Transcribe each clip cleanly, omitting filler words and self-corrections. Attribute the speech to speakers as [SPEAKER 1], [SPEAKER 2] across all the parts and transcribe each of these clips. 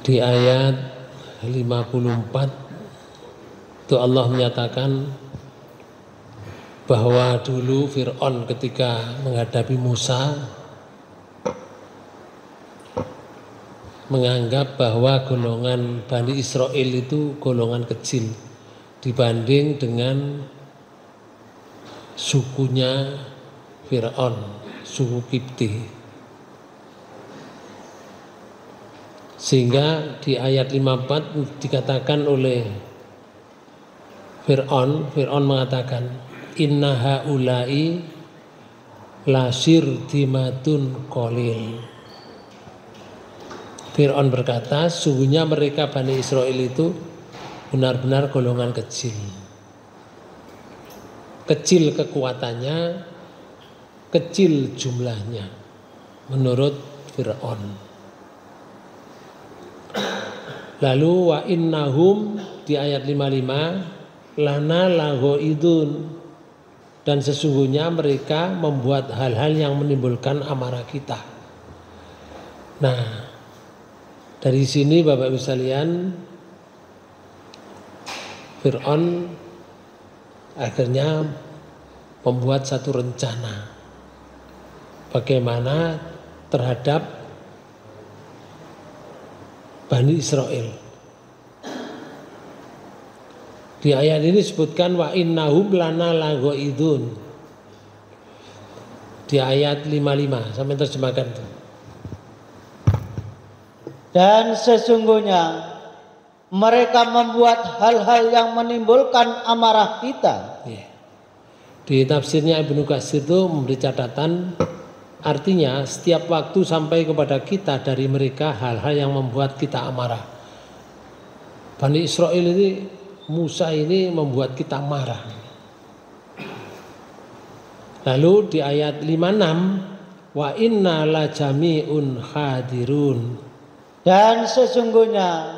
[SPEAKER 1] Di ayat 54 itu Allah menyatakan bahwa dulu Fir'aun ketika menghadapi Musa menganggap bahwa golongan Bani Israel itu golongan kecil dibanding dengan sukunya Fir'aun, suku Kipti. Sehingga di ayat 54 dikatakan oleh Fir'aun mengatakan inna haulai lasir dimatun kolil. Fir'aun berkata, sungguhnya mereka Bani Israel itu benar-benar golongan kecil. Kecil kekuatannya, kecil jumlahnya menurut Fir'aun. Lalu wa innahum di ayat 55 lana lagoidun, dan sesungguhnya mereka membuat hal-hal yang menimbulkan amarah kita. Nah, dari sini Bapak Ibu sekalian, Fir'aun akhirnya membuat satu rencana bagaimana terhadap Bani Israel. Di ayat ini disebutkan wa innahum lana lagoidun. Di ayat 55 sampai terjemahkan itu.
[SPEAKER 2] Dan sesungguhnya mereka membuat hal-hal yang menimbulkan amarah kita.
[SPEAKER 1] Di tafsirnya Ibnu Katsir itu memberi catatan, artinya setiap waktu sampai kepada kita dari mereka hal-hal yang membuat kita amarah. Bani Israel ini, Musa ini membuat kita marah. Lalu di ayat 56 wa inna la jami'un hadirun.
[SPEAKER 2] Dan sesungguhnya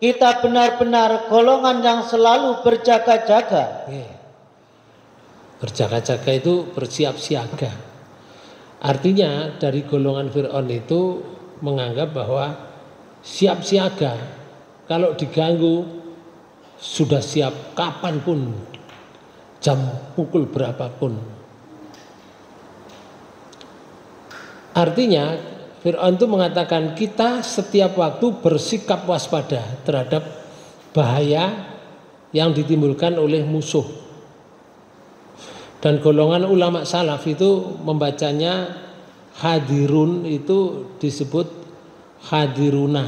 [SPEAKER 2] kita benar-benar golongan yang selalu berjaga-jaga.
[SPEAKER 1] Berjaga-jaga itu bersiap siaga. Artinya dari golongan Fir'aun itu menganggap bahwa siap siaga. Kalau diganggu sudah siap kapanpun, jam pukul berapapun. Artinya Fir'aun itu mengatakan kita setiap waktu bersikap waspada terhadap bahaya yang ditimbulkan oleh musuh. Dan golongan ulama salaf itu membacanya hadirun itu disebut hadiruna.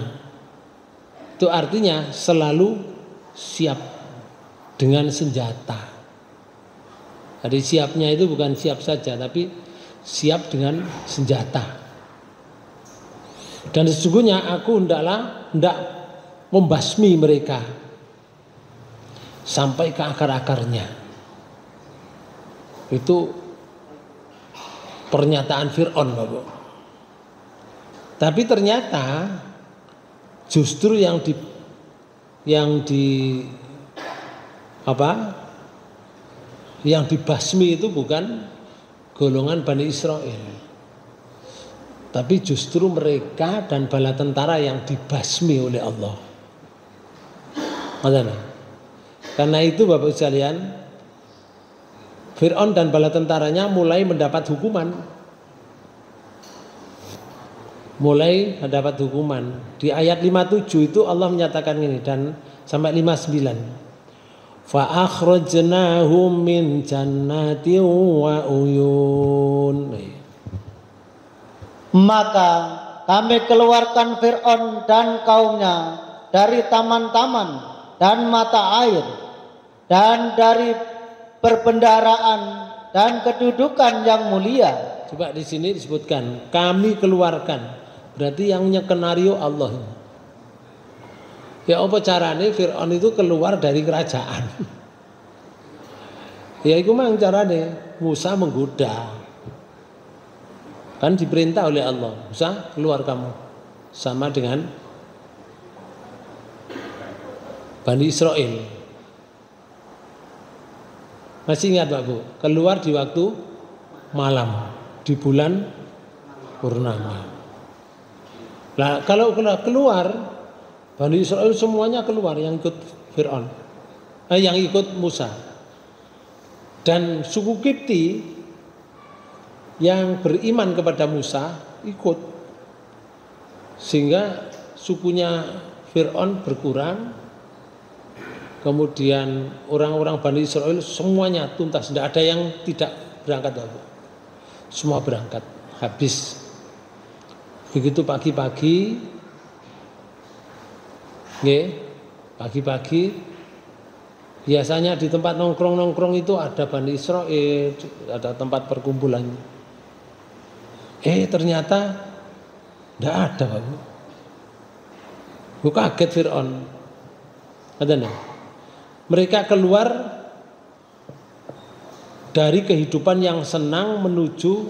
[SPEAKER 1] Itu artinya selalu siap dengan senjata. Jadi siapnya itu bukan siap saja tapi siap dengan senjata. Dan sesungguhnya aku hendak membasmi mereka sampai ke akar-akarnya. Itu pernyataan Fir'aun, Bapak. Tapi ternyata justru yang dibasmi itu bukan golongan Bani Israel, tapi justru mereka dan bala tentara yang dibasmi oleh Allah. Karena itu Bapak sekalian, Fir'aun dan bala tentaranya mulai mendapat hukuman. Di ayat 57 itu Allah menyatakan ini, dan sampai 59. Fa akhrajnahum min jannatin wa uyun.
[SPEAKER 2] Maka kami keluarkan Fir'aun dan kaumnya dari taman-taman dan mata air, dan dari perbendaharaan dan kedudukan yang mulia.
[SPEAKER 1] Coba di sini disebutkan kami keluarkan, berarti yang nyekenario Allah. Ya apa carane Fir'aun itu keluar dari kerajaan? Ya itu memang carane Musa menggoda. Kan diperintah oleh Allah, Musa keluar kamu. Sama dengan Bani Israel. Masih ingat Pak Bu? Keluar di waktu malam, di bulan purnama. Nah kalau keluar Bani Israel semuanya keluar yang ikut Fir'aun, yang ikut Musa. Dan suku Kipti yang beriman kepada Musa ikut, sehingga sukunya Fir'aun berkurang. Kemudian orang-orang Bani Israel semuanya tuntas, tidak ada yang tidak berangkat, semua berangkat, habis. Begitu pagi-pagi, pagi-pagi biasanya di tempat nongkrong-nongkrong itu ada Bani Israel, ada tempat perkumpulan. Ternyata tidak ada, Bapak. Kaget Fir'aun. Katanya, mereka keluar dari kehidupan yang senang menuju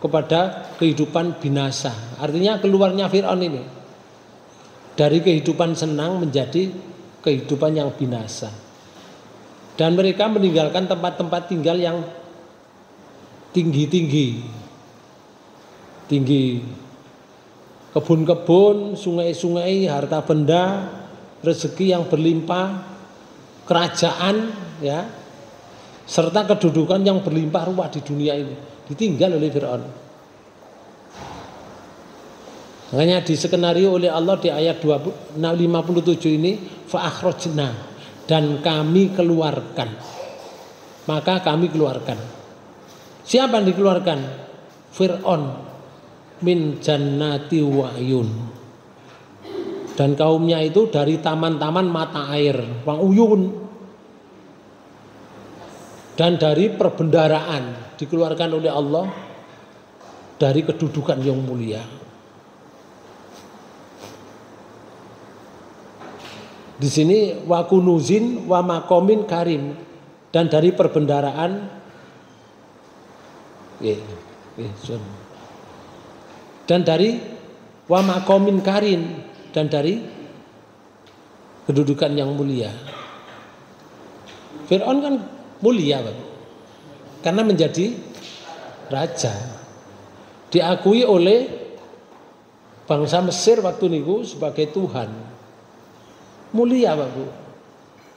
[SPEAKER 1] kepada kehidupan binasa. Artinya keluarnya Fir'aun ini dari kehidupan senang menjadi kehidupan yang binasa. Dan mereka meninggalkan tempat-tempat tinggal yang tinggi, kebun-kebun, sungai-sungai, harta benda, rezeki yang berlimpah, kerajaan, ya, serta kedudukan yang berlimpah ruah di dunia ini ditinggal oleh Fir'aun. Makanya diskenario oleh Allah di ayat 57 ini, fa'akhrajna, dan kami keluarkan. Maka kami keluarkan. Siapa yang dikeluarkan? Fir'aun min jannati wa'yun, dan kaumnya itu dari taman-taman mata air, wang uyun, dan dari perbendaraan dikeluarkan oleh Allah dari kedudukan yang mulia. Di sini wa kunuzin wa makomin karim, dan dari perbendaraan, dan dari wa makomin karim, dan dari kedudukan yang mulia. Fir'aun kan mulia, Bang, karena menjadi raja, diakui oleh bangsa Mesir waktu niku sebagai Tuhan, mulia, Pak Bu.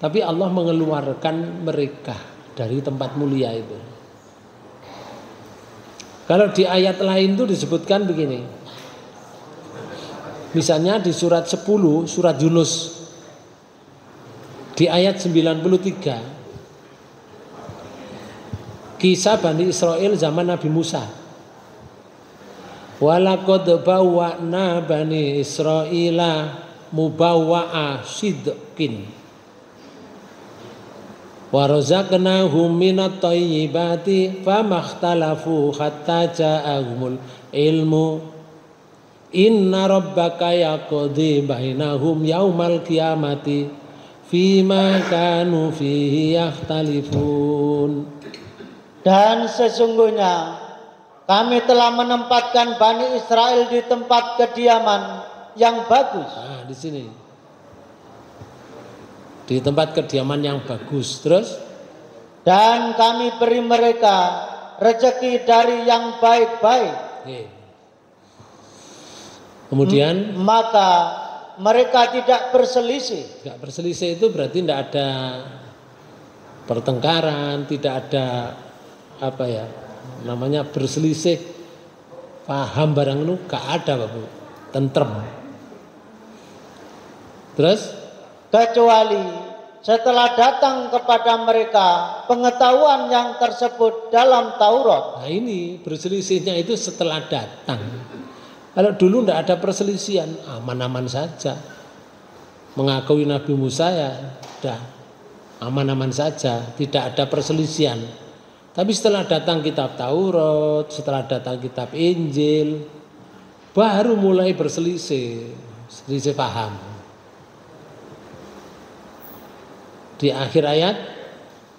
[SPEAKER 1] Tapi Allah mengeluarkan mereka dari tempat mulia itu. Kalau di ayat lain itu disebutkan begini, misalnya di surat 10, surat Yunus, di ayat 93, kisah Bani Israel zaman Nabi Musa. Walaqad bawwa'na Bani Israila mubawwa'a sidqin wa razaqnahum minat thayyibati famakhtalafu hatta ja'ahumul ilmu inna rabbaka yaqdi bainahum yaumal qiyamati fima kanu fihi yakhtalifun.
[SPEAKER 2] Dan sesungguhnya kami telah menempatkan Bani Israel di tempat kediaman yang bagus.
[SPEAKER 1] Nah, di sini di tempat kediaman yang bagus. Terus,
[SPEAKER 2] dan kami beri mereka rezeki dari yang baik-baik.
[SPEAKER 1] Kemudian
[SPEAKER 2] maka mereka tidak berselisih.
[SPEAKER 1] Tidak berselisih itu berarti tidak ada pertengkaran, tidak ada apa ya namanya berselisih paham barang itu, gak ada, Bapak, tentrem. Terus,
[SPEAKER 2] kecuali setelah datang kepada mereka pengetahuan yang tersebut dalam Taurat.
[SPEAKER 1] Nah, ini berselisihnya itu setelah datang. Kalau dulu tidak ada perselisihan, aman-aman saja. Mengakui Nabi Musa ya sudah aman-aman saja, tidak ada perselisihan. Tapi setelah datang kitab Taurat, setelah datang kitab Injil, baru mulai berselisih, selisih paham. Di akhir ayat,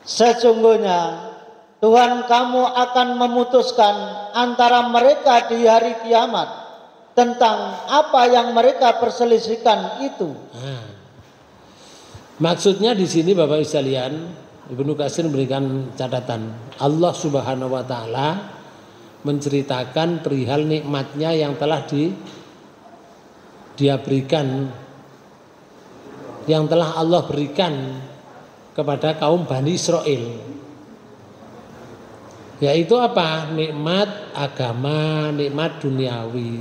[SPEAKER 2] sesungguhnya Tuhan kamu akan memutuskan antara mereka di hari kiamat tentang apa yang mereka perselisihkan itu.
[SPEAKER 1] Nah, maksudnya di sini Bapak Ibu sekalian, Ibnu Katsir memberikan catatan, Allah Subhanahu wa taala menceritakan perihal nikmatnya yang telah dia berikan yang telah Allah berikan kepada kaum Bani Israel. Yaitu apa? Nikmat agama, nikmat duniawi.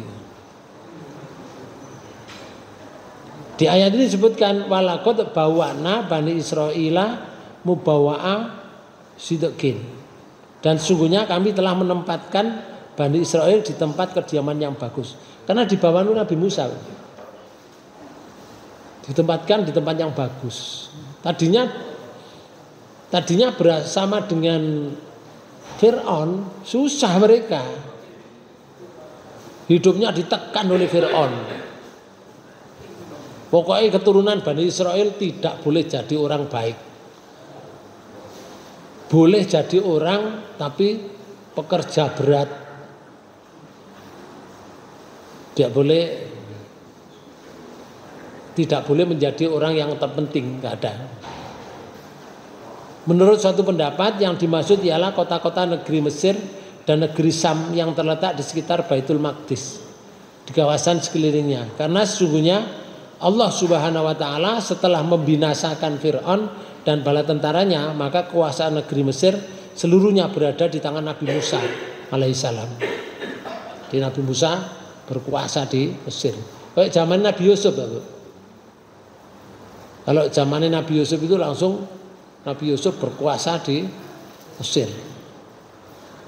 [SPEAKER 1] Di ayat ini disebutkan walaqad bawwa'na Bani Israila mubawa'a sidqin. Dan sungguhnya kami telah menempatkan Bani Israel di tempat kediaman yang bagus. Karena di bawah Nabi Musa ditempatkan di tempat yang bagus. Tadinya bersama dengan Fir'aun, susah mereka. Hidupnya ditekan oleh Fir'aun. Pokoknya keturunan Bani Israel tidak boleh jadi orang baik. Boleh jadi orang tapi pekerja berat. Tidak boleh menjadi orang yang terpenting, nggak ada. Menurut suatu pendapat yang dimaksud ialah kota-kota negeri Mesir dan negeri Sam yang terletak di sekitar Baitul Maqdis, di kawasan sekelilingnya. Karena sesungguhnya Allah Subhanahu wa taala setelah membinasakan Fir'aun dan bala tentaranya, maka kekuasaan negeri Mesir seluruhnya berada di tangan Nabi Musa alaihissalam. Di Nabi Musa berkuasa di Mesir. Kayak zaman Nabi Yusuf. Kalau zamannya Nabi Yusuf itu langsung Nabi Yusuf berkuasa di Mesir.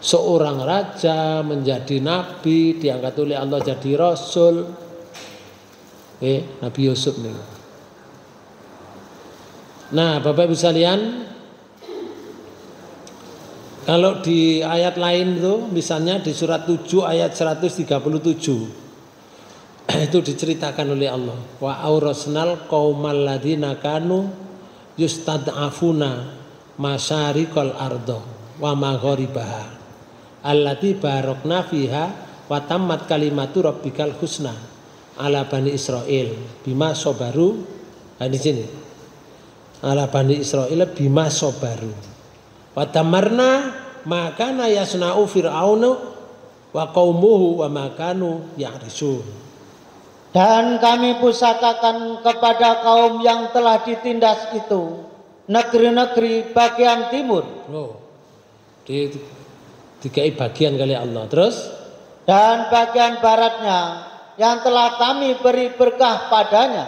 [SPEAKER 1] Seorang raja menjadi nabi, diangkat oleh Allah jadi rasul. Nabi Yusuf nih. Nah, Bapak Ibu sekalian, kalau di ayat lain itu, misalnya di surat 7 ayat 137, itu diceritakan oleh Allah. Wa aurasnal qaumal ladzina kanu yustad'afuna masyariqal ardo wa magharibaha allati barakna fiha wa tammat kalimatu rabbikal husna ala bani Israil bima sobaru. Di sini ala bani Israil bima sobaru wa tamarna makana yasna'u fir'aunu wa qaumuhu wa makanu ya'risun.
[SPEAKER 2] Dan kami pusakakan kepada kaum yang telah ditindas itu negeri-negeri bagian timur.
[SPEAKER 1] Dikai bagian kali Allah. Terus?
[SPEAKER 2] Dan bagian baratnya yang telah kami beri berkah padanya.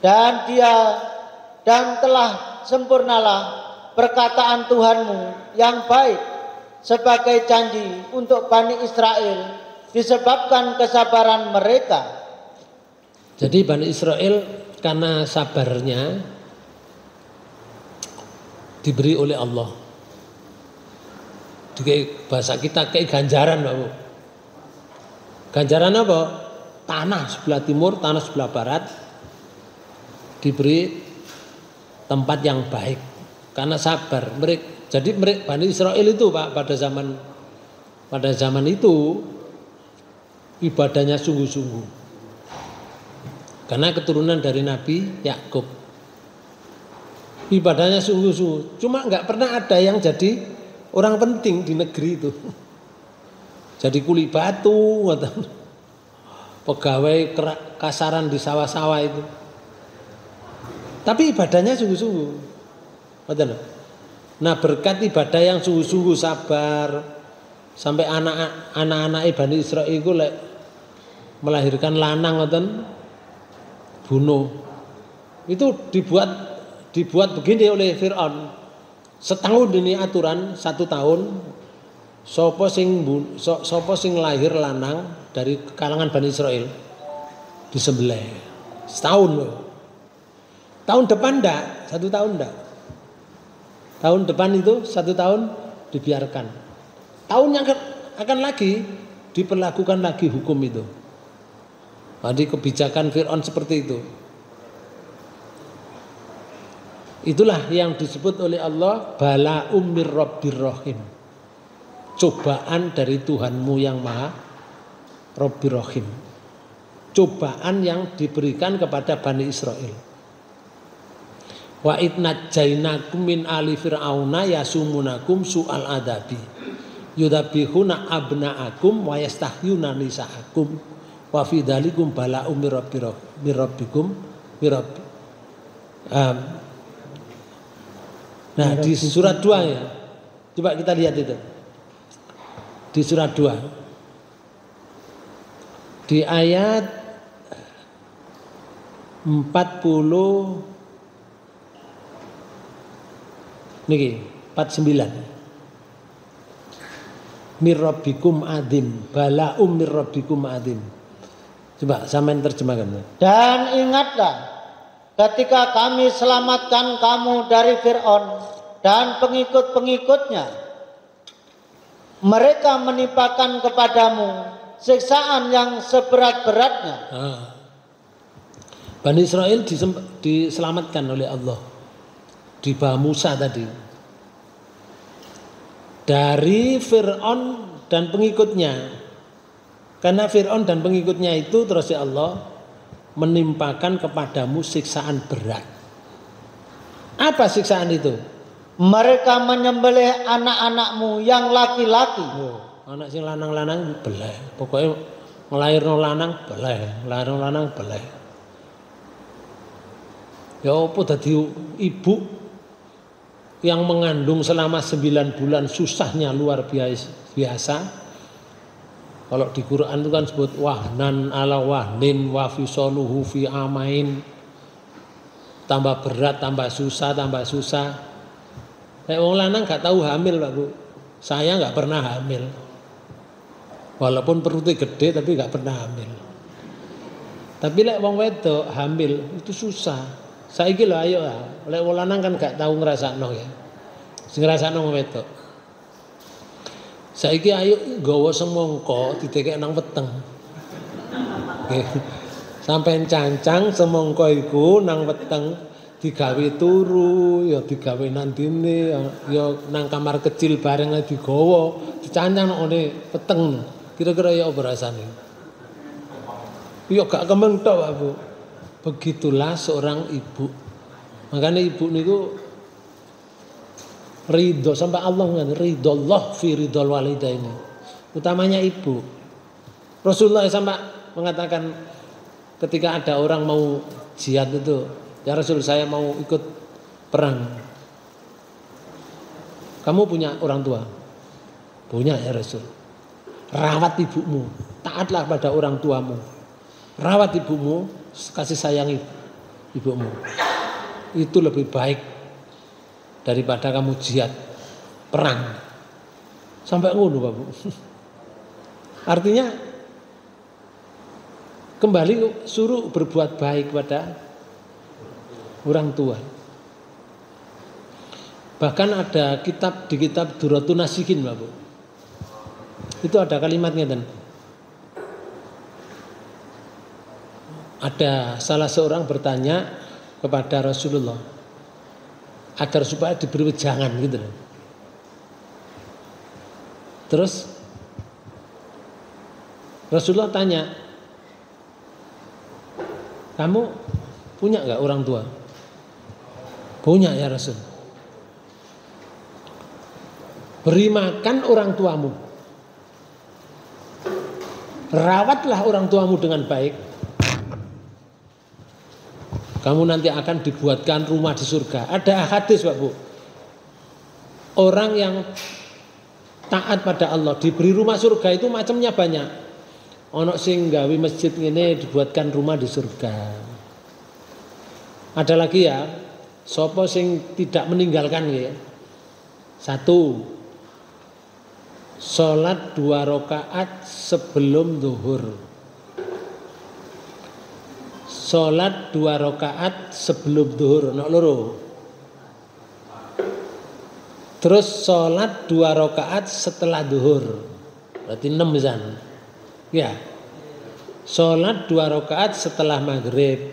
[SPEAKER 2] Dan telah sempurnalah perkataan Tuhanmu yang baik sebagai janji untuk Bani Israel disebabkan kesabaran mereka.
[SPEAKER 1] Jadi Bani Israel karena sabarnya diberi oleh Allah. Di bahasa kita kayak ganjaran, Pak. Ganjaran apa? Tanah sebelah timur, tanah sebelah barat diberi tempat yang baik karena sabar. Jadi Bani Israel itu, Pak, pada zaman itu ibadahnya sungguh-sungguh karena keturunan dari Nabi Yakub. Ibadahnya sungguh-sungguh, cuma nggak pernah ada yang jadi orang penting di negeri itu. Jadi kuli batu, pegawai kasaran di sawah-sawah itu. Tapi ibadahnya sungguh-sungguh. Nah, berkat ibadah yang sungguh-sungguh, sabar, sampai anak-anak Bani Israil itu melahirkan lanang bunuh. Itu dibuat begini oleh Fir'aun. Setahun ini aturan, 1 tahun sopo sing lahir lanang dari kalangan Bani Israil disembelih. Setahun loh. Tahun depan enggak, 1 tahun enggak. Tahun depan itu 1 tahun dibiarkan. Tahun yang akan lagi diperlakukan lagi hukum itu. Jadi kebijakan Fir'aun seperti itu. Itulah yang disebut oleh Allah bala'um mir rabbir rahim. Cobaan dari Tuhanmu yang Maha Rabbir Rahim. Cobaan yang diberikan kepada Bani Israel. Wa idnajjainakum min ali fir'auna yasumunakum su'al adabi. Yudabihuna abna'akum wa yastahyuna nisa'akum wa fi dzalikum bala'um mir rabbikum Nah di surat 2 ya, coba kita lihat itu di surat 2 di ayat 49 mirrabbikum adim bala'um mirrabbikum adim. Coba sampean terjemahkan.
[SPEAKER 2] Dan ingatlah ketika kami selamatkan kamu dari Fir'aun dan pengikut-pengikutnya, mereka menimpakan kepadamu siksaan yang seberat-beratnya.
[SPEAKER 1] Bani Israel diselamatkan oleh Allah di bawah Musa tadi dari Fir'aun dan pengikutnya. Karena Fir'aun dan pengikutnya itu terus ya Allah menimpakan kepadamu siksaan berat. Apa siksaan itu?
[SPEAKER 2] Mereka menyembelih anak-anakmu yang laki-laki.
[SPEAKER 1] Anak sing lanang-lanang beleh. Pokoknya ngelairno lanang beleh, ngelairno lanang beleh. Ya apa dadi ibu yang mengandung selama 9 bulan susahnya luar biasa. Kalau di Quran itu kan sebut wahnan ala wahnin wa fisoluhu fi amain. Tambah berat, tambah susah. Kayak wong lanang gak tahu hamil Pak Bu. Saya gak pernah hamil. Walaupun perutnya gede tapi gak pernah hamil. Tapi lek wong wedok hamil itu susah. Saiki lho ayo lah. Lek wong lanang kan gak tahu ngrasakno ya. Sing ngrasakno wong wedok. Saiki ayo nggawa semangka didekek nang weteng. Nggih. Sampeyan cancang semangka iku nang weteng digawe turu, ya digawe nang dene, ya nang kamar kecil bareng digawa, dicancang nang ngene weteng. Kira-kira ya apa rasane? Ya gak kemeng tok, Pak Bu. Begitulah seorang ibu. Makanya ibu niku ridho sampai Allah kan ridho Allah fi ridhol walidaini. Utamanya ibu. Rasulullah sampai mengatakan ketika ada orang mau jihad itu, ya Rasul saya mau ikut perang. Kamu punya orang tua? Punya ya Rasul. Rawat ibumu, taatlah pada orang tuamu. Rawat ibumu, kasih sayang ibumu. Itu lebih baik daripada kamu jihad perang sampai ngono Pak Bu. Artinya kembali suruh berbuat baik pada orang tua. Bahkan ada kitab di kitab Duratun Nasihin Pak Bu. Itu ada kalimatnya dan ada salah seorang bertanya kepada Rasulullah agar supaya diberi wejangan gitu loh. Terus Rasulullah tanya, kamu punya nggak orang tua? Punya ya Rasul. Beri makan orang tuamu. Rawatlah orang tuamu dengan baik. Kamu nanti akan dibuatkan rumah di surga. Ada hadis Pak Bu. Orang yang taat pada Allah diberi rumah surga itu macamnya banyak. Ono sing gawe masjid ini dibuatkan rumah di surga. Ada lagi ya, sapa sing tidak meninggalkan ya. 1. Salat 2 rakaat sebelum zuhur. Salat 2 rakaat sebelum zuhur, ono loro. Terus salat 2 rakaat setelah zuhur. Berarti 6 pisan. Ya. Salat 2 rakaat setelah maghrib.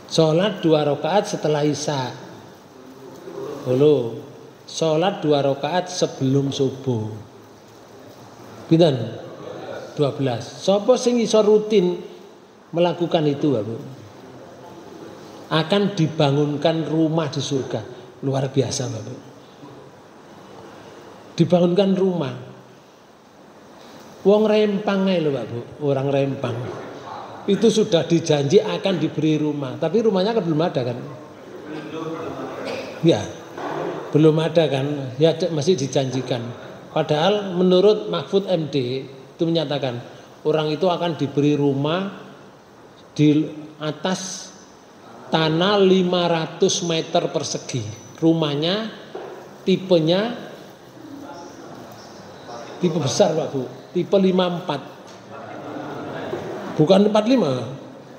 [SPEAKER 1] Salat 2 rakaat setelah isya. Halo. Salat 2 rakaat sebelum subuh. Pinten? 12. Sapa sing iso rutin melakukan itu Bapak, akan dibangunkan rumah di surga. Luar biasa Bapak. Dibangunkan rumah. Wong Rempang ae lho Bapak, orang Rempang. itu sudah dijanji akan diberi rumah, tapi rumahnya kan belum ada kan? Ya, belum ada kan? Ya masih dijanjikan. Padahal menurut Mahfud MD itu menyatakan orang itu akan diberi rumah di atas tanah 500 meter persegi. Rumahnya tipenya tipe besar Pak Bu, tipe 54. Bukan 45,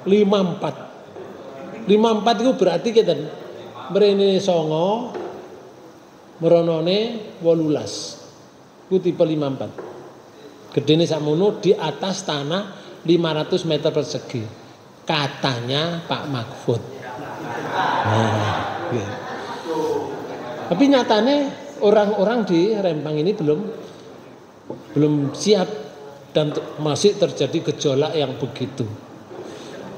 [SPEAKER 1] 54. 54 itu berarti kita mrene 9, meronone 18. Itu tipe 54. Gedene sakmono di atas tanah 500 meter persegi. Katanya Pak Mahfud. Nah, ya. Tapi nyatanya orang-orang di Rempang ini belum siap dan masih terjadi gejolak yang begitu.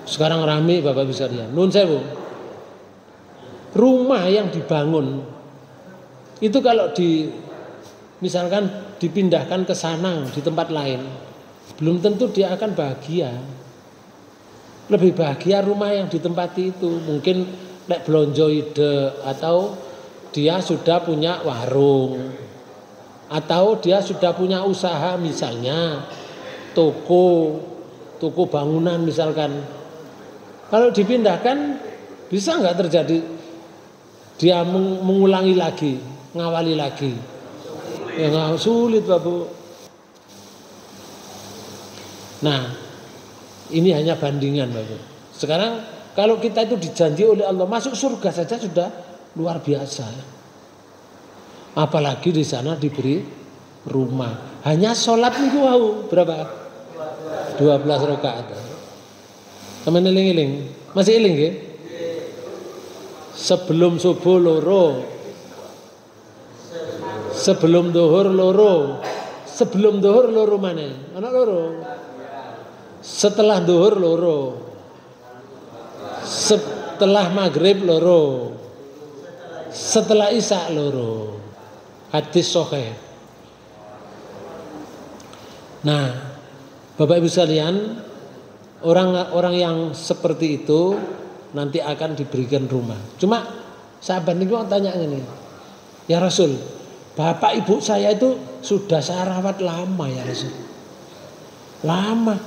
[SPEAKER 1] Sekarang rame Bapak Ibu sekalian. Nun sewu. Rumah yang dibangun itu kalau misalkan dipindahkan ke sana di tempat lain, belum tentu dia akan bahagia. Lebih bahagia rumah yang ditempati itu. Mungkin nek blonjo ide atau dia sudah punya warung atau dia sudah punya usaha misalnya toko bangunan misalkan. Kalau dipindahkan bisa nggak terjadi dia mengulangi lagi, ngawali lagi? Ya nggak, sulit Pak Bu. Nah ini hanya bandingan Pak Bu. Sekarang kalau kita itu dijanji oleh Allah masuk surga saja sudah luar biasa. Apalagi di sana diberi rumah. Hanya sholat itu berapa? 12 rakaat. Teman eling-eling. Masih eling ya? Sebelum subuh loro. Sebelum zuhur loro. Sebelum zuhur loro mana? Anak loro. Setelah zuhur loro. Setelah maghrib loro. Setelah isya loro. Hadis sahih. Nah, Bapak Ibu sekalian, orang-orang yang seperti itu nanti akan diberikan rumah. Cuma sahabat niku tanya ini, ya Rasul, bapak ibu saya itu sudah saya rawat lama ya Rasul. Lama.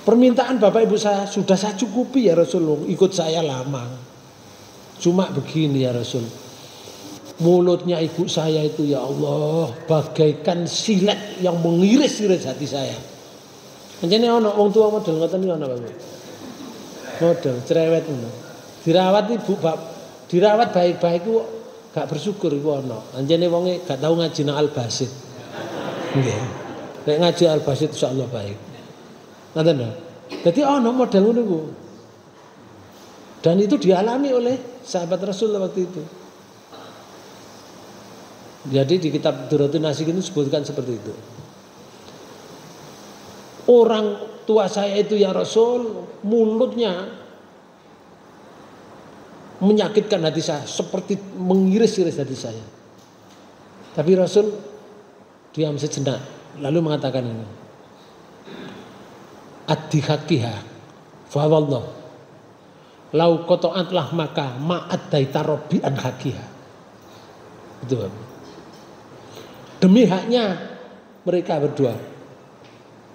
[SPEAKER 1] Permintaan bapak ibu saya sudah saya cukupi ya Rasul, ikut saya lama. Cuma begini ya Rasul, mulutnya ibu saya itu ya Allah bagaikan silet yang mengiris-iris hati saya. Anjene ana wong tua model ngoten iki ana Pak. Model cerewet ngono. Dirawat ibu dirawat baik-baik ku gak bersyukur iku ana. Anjene wonge gak tau ngaji nang Al-Basit. Nggih. Nek ngaji Al-Basit insyaallah baik. Ngoten lho. Dadi ana model ngono iku. Dan itu dialami oleh sahabat Rasul waktu itu. Jadi di kitab Duratun Nasik itu disebutkan seperti itu. Orang tua saya itu ya Rasul, mulutnya menyakitkan hati saya, seperti mengiris-iris hati saya. Tapi Rasul diam sejenak, lalu mengatakan ini. Ad-dihakiha fa wallah lau qata'atlah maka ma'addaita rabbi an hakiha. Itu Bapak. Demi haknya mereka berdua,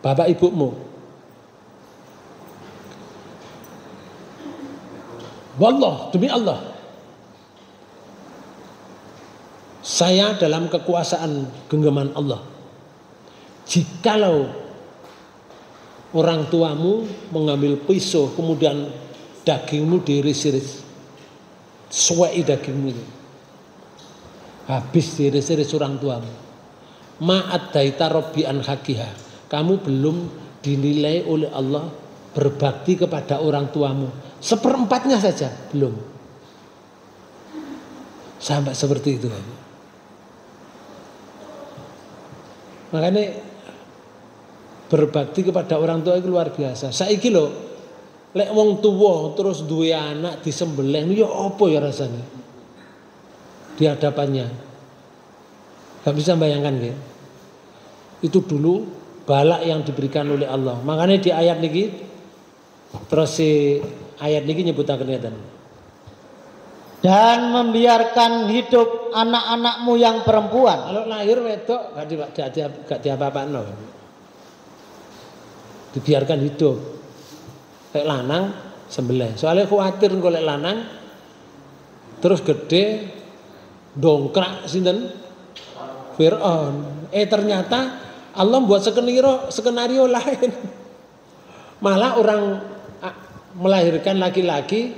[SPEAKER 1] bapak ibumu, wallah, demi Allah, saya dalam kekuasaan genggaman Allah, jikalau orang tuamu mengambil pisau kemudian dagingmu diiris-iris, suwai dagingmu itu, habis diiris-iris orang tuamu, ma'ad daita robbi an hakiha, kamu belum dinilai oleh Allah berbakti kepada orang tuamu seperempatnya saja, belum. Sampai seperti itu. Makanya berbakti kepada orang tua itu luar biasa. Saiki lho, lek wong tuwa terus duwe anak disembelih, ya apa ya rasanya di hadapannya? Gak bisa bayangkan ya. Itu dulu balak yang diberikan oleh Allah. Makanya di ayat niki terus si ayat niki nyebutaken ngeten.
[SPEAKER 2] Dan membiarkan hidup anak-anakmu yang perempuan.
[SPEAKER 1] Kalau lahir wedok gak diapa-apakno. Dibiarkan hidup. Kayak lanang sembelih. Soalnya khawatir golek lanang terus gede dongkrak sinten Fir'aun. Ternyata Allah buat skenario lain. Malah orang melahirkan laki-laki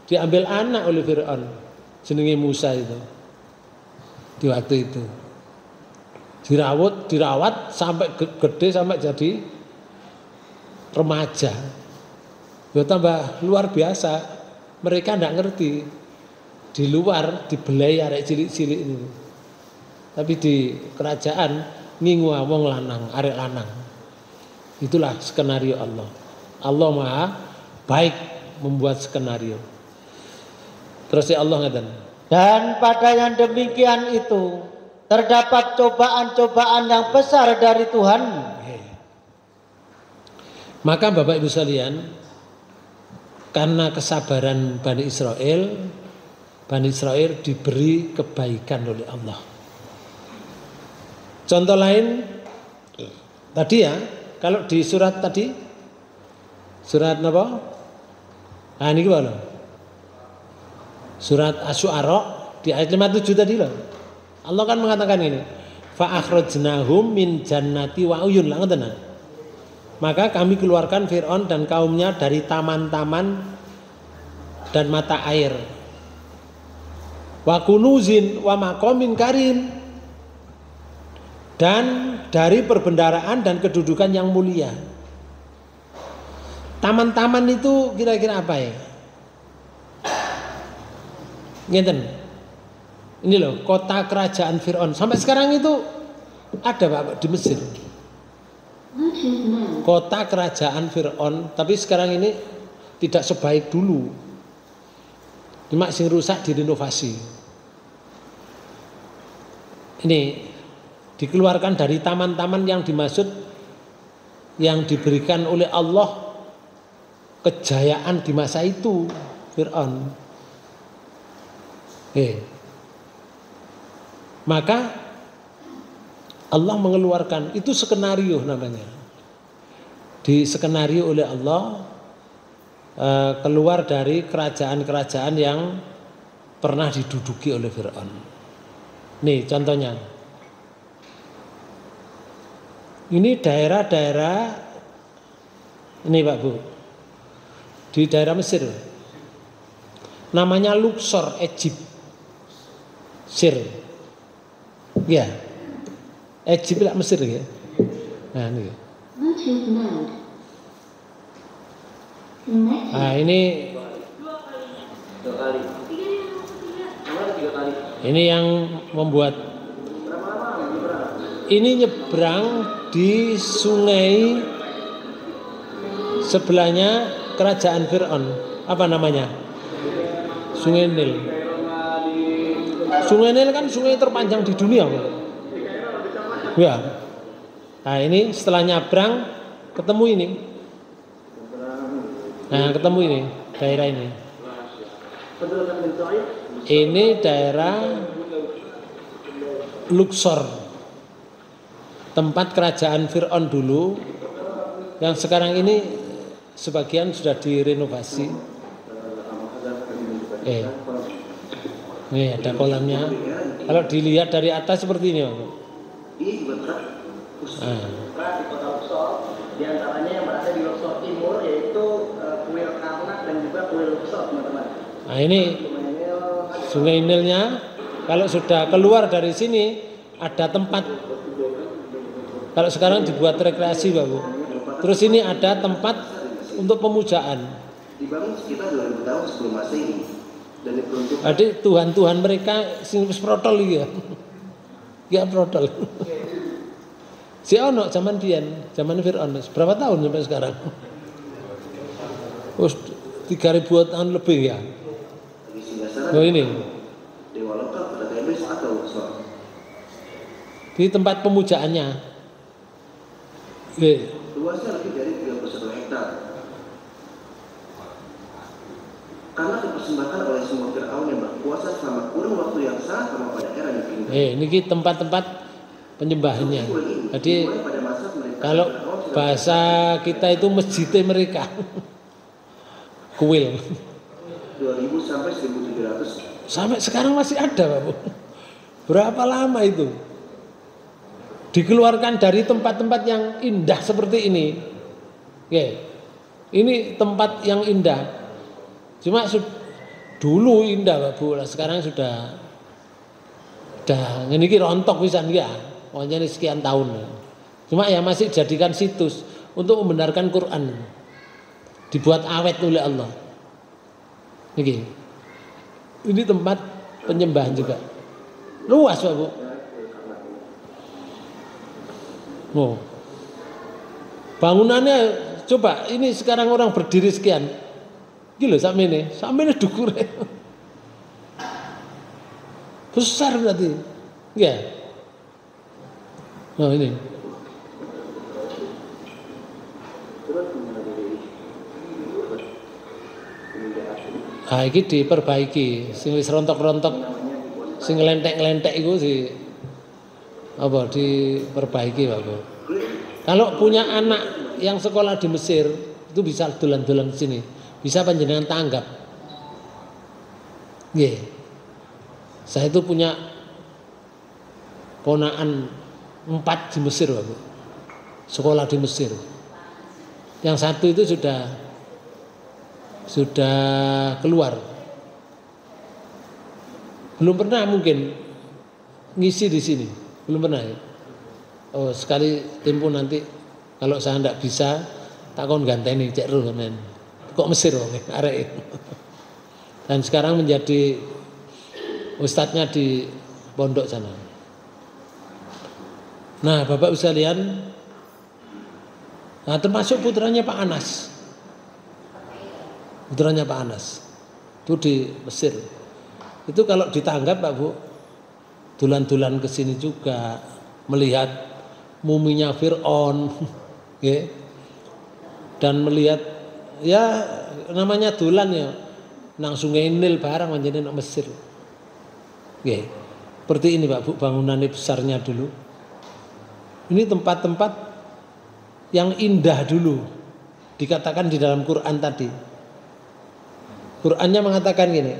[SPEAKER 1] diambil anak oleh Fir'aun. Jenenge Musa itu. Di waktu itu. Dirawat sampai gede sampai jadi remaja. Ya tambah luar biasa. Mereka tidak ngerti. Di luar dibelai arek cilik-cilik ini. Tapi di kerajaan ngingu wong lanang, arek lanang. Itulah skenario Allah. Allah Maha baik membuat skenario. Terus ya Allah ngatakan.
[SPEAKER 2] Dan pada yang demikian itu terdapat cobaan-cobaan yang besar dari Tuhan.
[SPEAKER 1] Maka Bapak Ibu sekalian, karena kesabaran Bani Israel diberi kebaikan oleh Allah. Contoh lain tadi ya, kalau di surat tadi, surat apa? Nah ini gimana? Surat Asy-Syu'ara di ayat 57 tadi loh. Allah kan mengatakan ini, fa akhrajnahum min jannati wa uyun. Maka kami keluarkan Fir'aun dan kaumnya dari taman-taman dan mata air. Wa kunuzin wa maqamin karim. Dan dari perbendaharaan dan kedudukan yang mulia. Taman-taman itu kira-kira apa ya? Ngeten. Ini loh, kota kerajaan Fir'aun. Sampai sekarang itu ada Pak di Mesir. Kota kerajaan Fir'aun, tapi sekarang ini tidak sebaik dulu. Cuma sing rusak direnovasi. Ini dikeluarkan dari taman-taman yang dimaksud yang diberikan oleh Allah kejayaan di masa itu Fir'aun. Maka Allah mengeluarkan, itu skenario namanya. Di skenario oleh Allah keluar dari kerajaan-kerajaan yang pernah diduduki oleh Fir'aun. Nih contohnya. Ini daerah-daerah, ini Pak Bu, di daerah Mesir. Namanya Luxor, Egypt. Sir. Ya. Egypt lah Mesir ya. Nah ini. Nah ini yang membuat ini nyebrang di sungai sebelahnya kerajaan Fir'aun. Apa namanya? Sungai Nil. Sungai Nil kan sungai terpanjang di dunia. Ya. Nah ini setelah nyabrang ketemu ini. Nah ketemu ini daerah ini. Ini daerah Luxor, tempat kerajaan Fir'aun dulu, yang sekarang ini sebagian sudah direnovasi. Ini ada kolamnya. Kalau dilihat dari atas seperti ini.
[SPEAKER 3] Di kota Luxor, di antaranya yang berada di Luxor Timur yaitu kuil Karnak dan juga kuil Luxor, teman-teman.
[SPEAKER 1] Nah ini Sungai Nilnya. Kalau sudah keluar dari sini ada tempat. Kalau sekarang dibuat rekreasi, Pak Bu. Terus ini ada tempat untuk pemujaan.
[SPEAKER 3] Dibangun sekitar 2000 tahun sebelum Masehi.
[SPEAKER 1] Jadi Tuhan-Tuhan mereka sing wis protol iki ya. Ya protol. Si ono zaman biyen, zaman Fir'aun. Berapa tahun sampai sekarang? Us 3000 tahun lebih ya. Oh ini.
[SPEAKER 3] Dewa lokal pada Iblis atau Luxor.
[SPEAKER 1] Di tempat pemujaannya.
[SPEAKER 4] Luasnya lebih dari 31 hektar. Karena dipersembahkan oleh semua Fir'aun yang berkuasa selama kurun waktu yang sangat lama pada era yang pindah.
[SPEAKER 1] Ini tempat-tempat penyembahannya. Jadi kalau bahasa kita itu masjidnya mereka. Kuil.
[SPEAKER 4] 2000 sampai 1700.
[SPEAKER 1] Sampai sekarang masih ada, Pak Bu. Berapa lama itu? Dikeluarkan dari tempat-tempat yang indah seperti ini. Oke. Ini tempat yang indah. Cuma dulu indah, Pak Bu. Sekarang sudah ini rontok pisan ya. Pokoknya ini sekian tahun. Cuma ya masih jadikan situs untuk membenarkan Quran. Dibuat awet oleh Allah. Ini tempat penyembahan juga. Luas, Pak Bu. Oh. Bangunannya coba ini sekarang orang berdiri sekian. Gila sampe ini dukure. Besar berarti. Ya. Nah ini. Ah iki diperbaiki, sing wis rontok-rontok, sing ngelentek-ngelentek iku sih apa diperbaiki, Pak Bu. Kalau punya anak yang sekolah di Mesir itu bisa dolan-dolan di sini, bisa panjenengan tanggap. Nggih. Saya itu punya ponakan 4 di Mesir, Pak Bu. Sekolah di Mesir. Yang satu itu sudah keluar. Belum pernah mungkin ngisi di sini. Belum pernah ya. Oh, sekali tempo nanti kalau saya tidak bisa tak kon ganteni cek roh men. Kok Mesir wong arek. Dan sekarang menjadi ustadznya di pondok sana. Nah, Bapak bisa lihat, nah termasuk putranya Pak Anas. Putranya Pak Anas itu di Mesir. Itu kalau ditanggap, Pak Bu, dulan-dulan ke sini juga melihat muminya Fir'aun, ya. Dan melihat ya namanya dulan ya nang Sungai Nil barang menjadi nang Mesir. Ya. Seperti ini, Pak Bu, bangunannya besarnya dulu. Ini tempat-tempat yang indah dulu dikatakan di dalam Quran tadi. Qurannya mengatakan gini,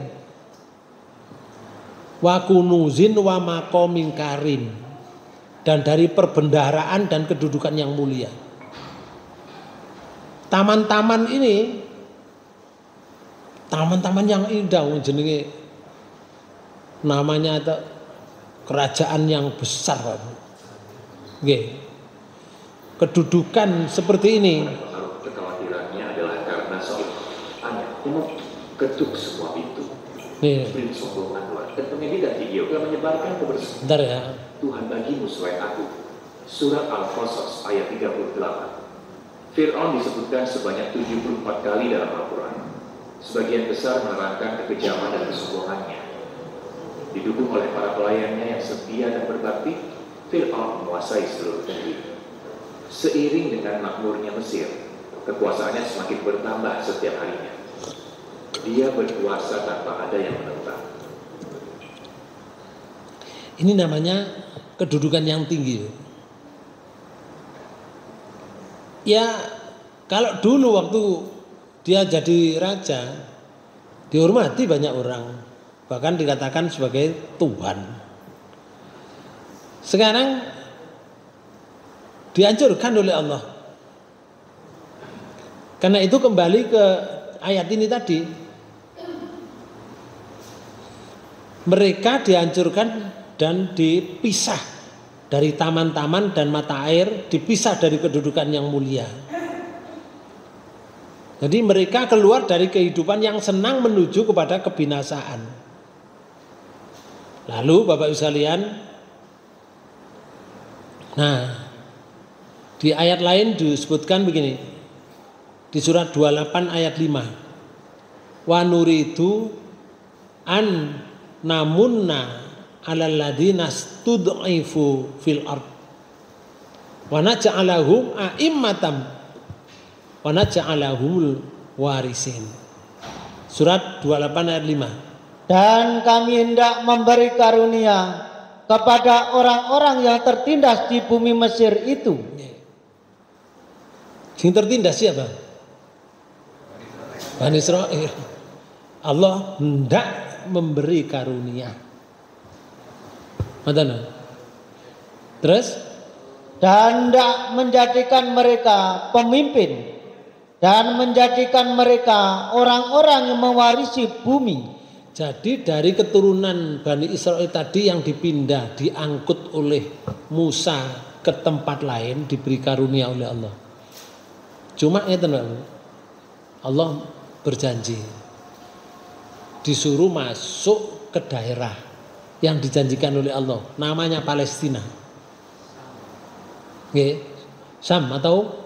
[SPEAKER 1] wa kunuzin wa maqamin karim, dan dari perbendaharaan dan kedudukan yang mulia. Taman-taman ini, taman-taman yang indah, jenenge namanya itu kerajaan yang besar, Pak. Nggih. Kedudukan seperti ini.
[SPEAKER 5] Kekhawatirannya adalah karena soal ketuk semua pintu. Prince Anwar dan pendidikan video yang menyebarkan kebersihan.
[SPEAKER 1] Bentar ya.
[SPEAKER 5] Tuhan bagimu selain aku. Surat Al-Qasas ayat 38. Fir'aun disebutkan sebanyak 74 kali dalam Al-Quran. Sebagian besar menerangkan kekejaman dan kesombongannya. Didukung oleh para pelayannya yang setia dan berbakti, Fir'aun menguasai seluruh negeri. Seiring dengan makmurnya Mesir, kekuasaannya semakin bertambah setiap harinya. Dia berkuasa tanpa ada yang menentang.
[SPEAKER 1] Ini namanya kedudukan yang tinggi. Ya, kalau dulu waktu dia jadi raja, dihormati banyak orang, bahkan dikatakan sebagai Tuhan. Sekarang dihancurkan oleh Allah. Karena itu kembali ke ayat ini tadi. Mereka dihancurkan dan dipisah dari taman-taman dan mata air, dipisah dari kedudukan yang mulia. Jadi mereka keluar dari kehidupan yang senang menuju kepada kebinasaan. Lalu Bapak Ibu sekalian, nah di ayat lain disebutkan begini, di surat 28 ayat 5, wa nuridu an namunna alal ladzina stud'ifu fil ard Wa naj'alahum a'immatam wa naj'alahumul warisin. Surat 28 ayat 5.
[SPEAKER 2] Dan kami hendak memberi karunia kepada orang-orang yang tertindas di bumi Mesir itu.
[SPEAKER 1] Yang tertindas siapa? Bani Israil. Allah hendak memberi karunia. Mana? Terus?
[SPEAKER 2] Dan hendak menjadikan mereka pemimpin dan menjadikan mereka orang-orang yang mewarisi bumi.
[SPEAKER 1] Jadi dari keturunan Bani Israil tadi yang dipindah, diangkut oleh Musa ke tempat lain, diberi karunia oleh Allah. Cuma itu Allah berjanji disuruh masuk ke daerah yang dijanjikan oleh Allah, namanya Palestina. Sam atau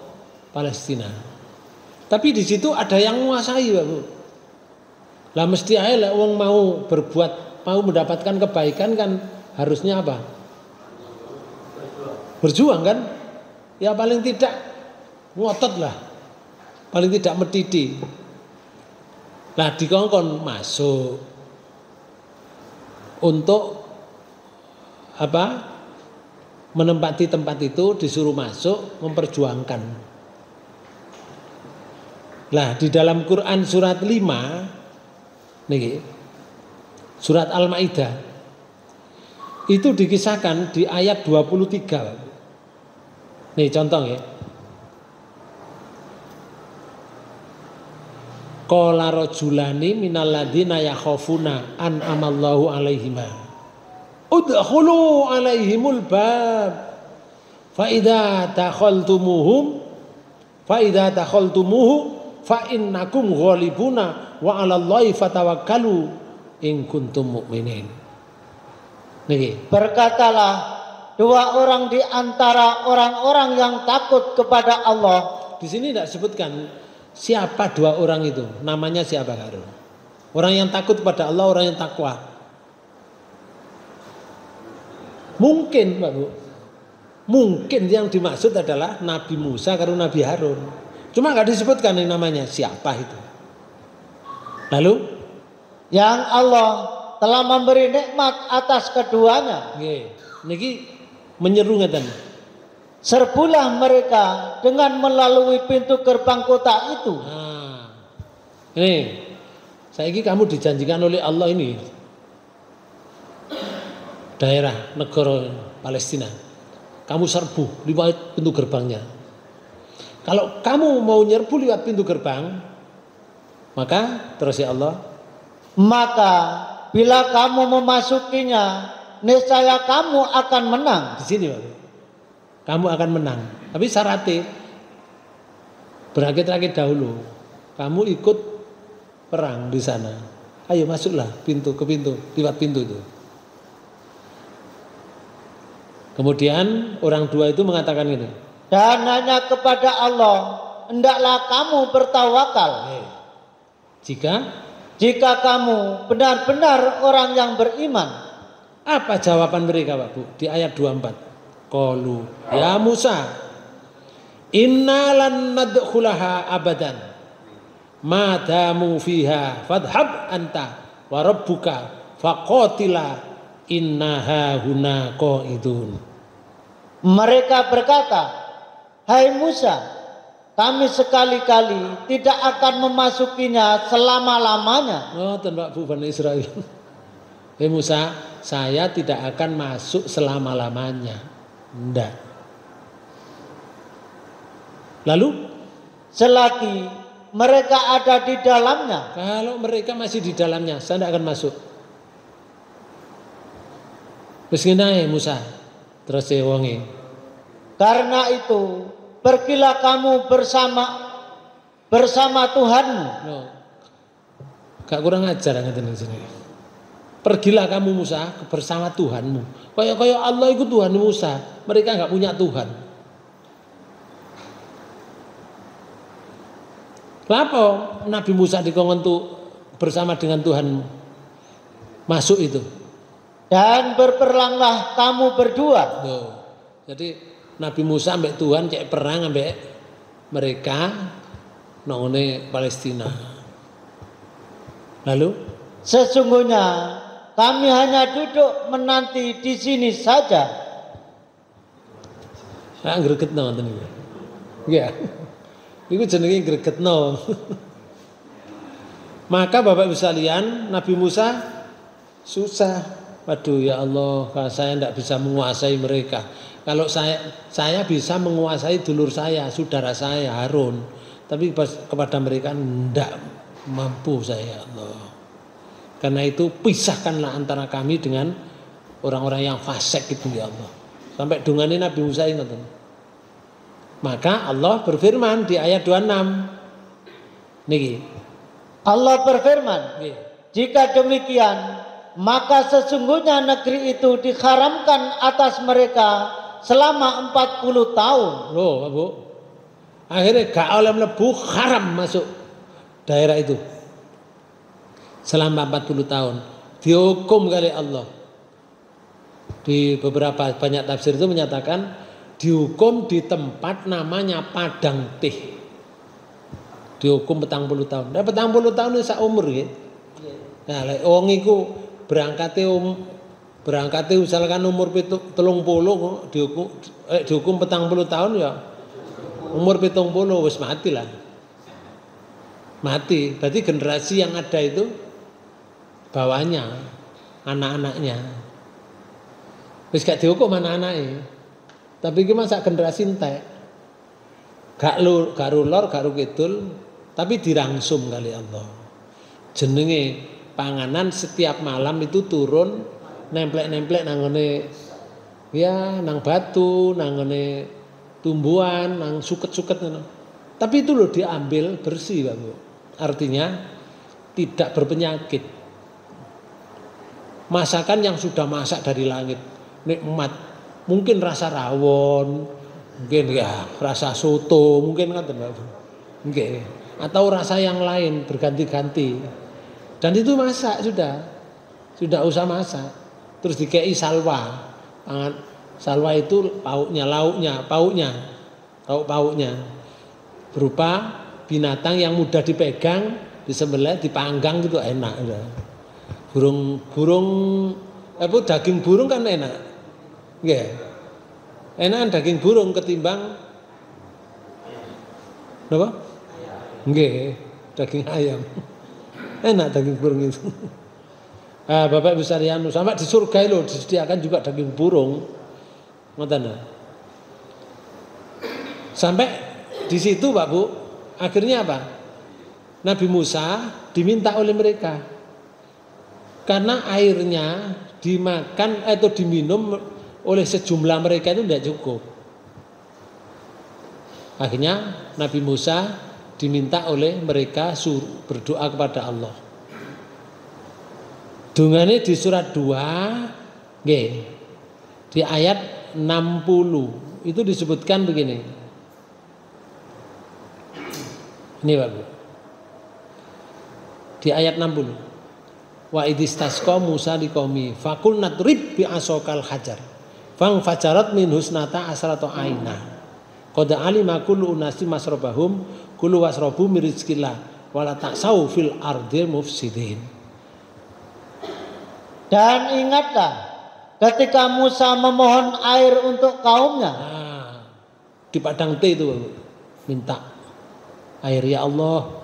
[SPEAKER 1] Palestina. Tapi di situ ada yang menguasai, Pak Bu. Lah mesti aja wong mau berbuat, mau mendapatkan kebaikan kan harusnya apa? Berjuang kan? Ya paling tidak ngotot lah. Paling tidak metidi. Lah dikongkon masuk untuk apa? Menempati tempat itu, disuruh masuk, memperjuangkan. Lah di dalam Quran surat 5 nih, surat Al-Maidah itu dikisahkan di ayat 23. Nih contoh ya. Qala rajulani minal ladzina yakhafuna an'amallahu alaihima udkhulu alaihimul bab fa idza takhaltumuhu fa innakum ghalibuna wa 'alallahi fatawakkalu in kuntum mu'minin. Niki,
[SPEAKER 2] berkatalah dua orang di antara orang-orang yang takut kepada Allah.
[SPEAKER 1] Di sini tidak sebutkan siapa dua orang itu, namanya siapa Harun. Orang yang takut kepada Allah, orang yang takwa. Mungkin Pak Bu, mungkin yang dimaksud adalah Nabi Musa karo Nabi Harun. Cuma nggak disebutkan yang namanya siapa itu. Lalu
[SPEAKER 2] yang Allah telah memberi nikmat atas keduanya.
[SPEAKER 1] Niki menyeru ngeten.
[SPEAKER 2] Serbulah mereka dengan melalui pintu gerbang kota itu.
[SPEAKER 1] Nah, ini saiki kamu dijanjikan oleh Allah ini daerah negara Palestina. Kamu serbu lewat pintu gerbangnya. Kalau kamu mau nyerbu lewat pintu gerbang, maka terus ya Allah,
[SPEAKER 2] maka bila kamu memasukinya, niscaya kamu akan menang.
[SPEAKER 1] Di sini Pak, kamu akan menang. Tapi syaratnya berakit-rakit dahulu. Kamu ikut perang di sana. Ayo masuklah pintu ke pintu, lewat pintu itu. Kemudian orang dua itu mengatakan ini.
[SPEAKER 2] Dan hanya kepada Allah hendaklah kamu bertawakal. Jika kamu benar-benar orang yang beriman.
[SPEAKER 1] Apa jawaban mereka Pak Bu di ayat 24? Qalu ya Musa inna lan nadkhulaha abadan ma damu fiha fadhhab anta wa rabbuka faqatila innaha huna qaidun.
[SPEAKER 2] Mereka berkata, hai Musa, kami sekali-kali tidak akan memasukinya selama-lamanya.
[SPEAKER 1] Oh, Pak Bu Bani Israil. Hei Musa, saya tidak akan masuk selama-lamanya. Enggak. Lalu
[SPEAKER 2] selagi mereka ada di dalamnya.
[SPEAKER 1] Kalau mereka masih di dalamnya, saya tidak akan masuk. Wis ngene Musa. Terus wonge.
[SPEAKER 2] Karena itu pergilah kamu bersama Tuhanmu.
[SPEAKER 1] No. Gak kurang ajar ngeten di sini. Pergilah kamu Musa bersama Tuhanmu. Kaya Allah itu Tuhan Musa. Mereka nggak punya Tuhan. Kenapa Nabi Musa dikongkon tuh bersama dengan Tuhan masuk itu?
[SPEAKER 2] Dan berperanglah kamu berdua.
[SPEAKER 1] Loh, jadi Nabi Musa ambek Tuhan cek perang ambek mereka nongone Palestina. Lalu
[SPEAKER 2] sesungguhnya kami hanya duduk menanti di sini saja.
[SPEAKER 1] Gregetno ngoten niku. Nggih. Iku jenenge gregetno. Maka Bapak Ibu sekalian, Nabi Musa susah. Waduh ya Allah, saya tidak bisa menguasai mereka. Kalau saya bisa menguasai dulur saya, saudara saya Harun. Tapi kepada mereka tidak mampu saya ya Allah. Karena itu pisahkanlah antara kami dengan orang-orang yang fasik itu ya Allah. Sampai dungane Nabi Musa ingat. Maka Allah berfirman di ayat 26. Niki.
[SPEAKER 2] Allah berfirman, jika demikian, maka sesungguhnya negeri itu diharamkan atas mereka selama 40 tahun.
[SPEAKER 1] Loh, Bu. Akhirnya gak oleh mlebu, haram masuk daerah itu. Selama 40 tahun. Dihukum kali Allah. Di beberapa banyak tafsir itu menyatakan dihukum di tempat namanya Padang Teh. Dihukum 40 tahun. Nah 40 tahun itu sak umur ya. Nah lek wong iku berangkate misalkan umur 30 dihukum 40 tahun ya umur 70 wis mati lah. Mati. Berarti generasi yang ada itu bawahnya anak-anaknya. Wis gak dihukum anak-anaknya. Tapi iki masa generasi entek. Gak lur, gak rulor, gak rukidul, tapi dirangsum kali Allah. Jenenge panganan setiap malam itu turun nemplek-nemplek nangone ya nang batu, nangone tumbuhan, nang suket-suket ngono. Tapi itu loh diambil bersih, Pak Bu. Artinya tidak berpenyakit. Masakan yang sudah masak dari langit, nikmat. Mungkin rasa rawon, mungkin ya rasa soto, mungkin kan mungkin atau rasa yang lain berganti-ganti. Dan itu masak sudah usah masak. Terus dikei salwa. Salwa itu lauknya, pauknya berupa binatang yang mudah dipegang, disembelih, dipanggang gitu enak. Daging burung kan enak. Nggih. Enak daging burung ketimbang apa? Nggih, daging ayam. Enak daging burung itu. Bapak Ibu sekalian, sampai di surga itu disediakan juga daging burung. Ngoten. Sampai di situ Pak Bu, akhirnya apa? Nabi Musa diminta oleh mereka. Karena airnya dimakan atau diminum oleh sejumlah mereka itu tidak cukup. Akhirnya Nabi Musa diminta oleh mereka berdoa kepada Allah. Dungane di surat 2 nggih. Di ayat 60 itu disebutkan begini. Ini Pak Bu. Di ayat 60. Wa idistasqa Musa liqaumi faqul nadrib bi asokal hajar. Fang fajarat min husnata asrata aina. Qad alima kullu unasi masrabahum kullu wasrabu min rizqillah wala ta'sau fil ardil mufsidin.
[SPEAKER 2] Dan ingatlah ketika Musa memohon air untuk kaumnya.
[SPEAKER 1] Di padang teh itu minta air, ya Allah.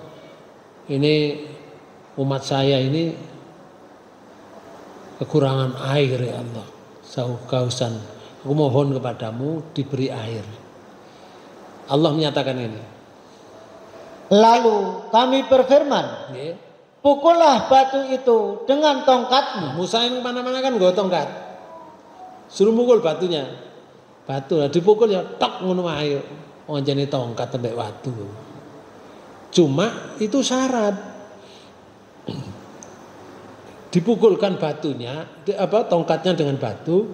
[SPEAKER 1] Ini umat saya ini kekurangan air ya Allah. Kehausan. Aku mohon kepadamu diberi air. Allah menyatakan ini.
[SPEAKER 2] Lalu kami berfirman, pukullah batu itu dengan tongkatmu.
[SPEAKER 1] Musa yang mana-mana kan gak tongkat. Suruh mukul batunya. Batu lah dipukul ya tok ngono ae. Onjene tongkat tembek watu. Cuma itu syarat. Dipukulkan batunya, tongkatnya dengan batu,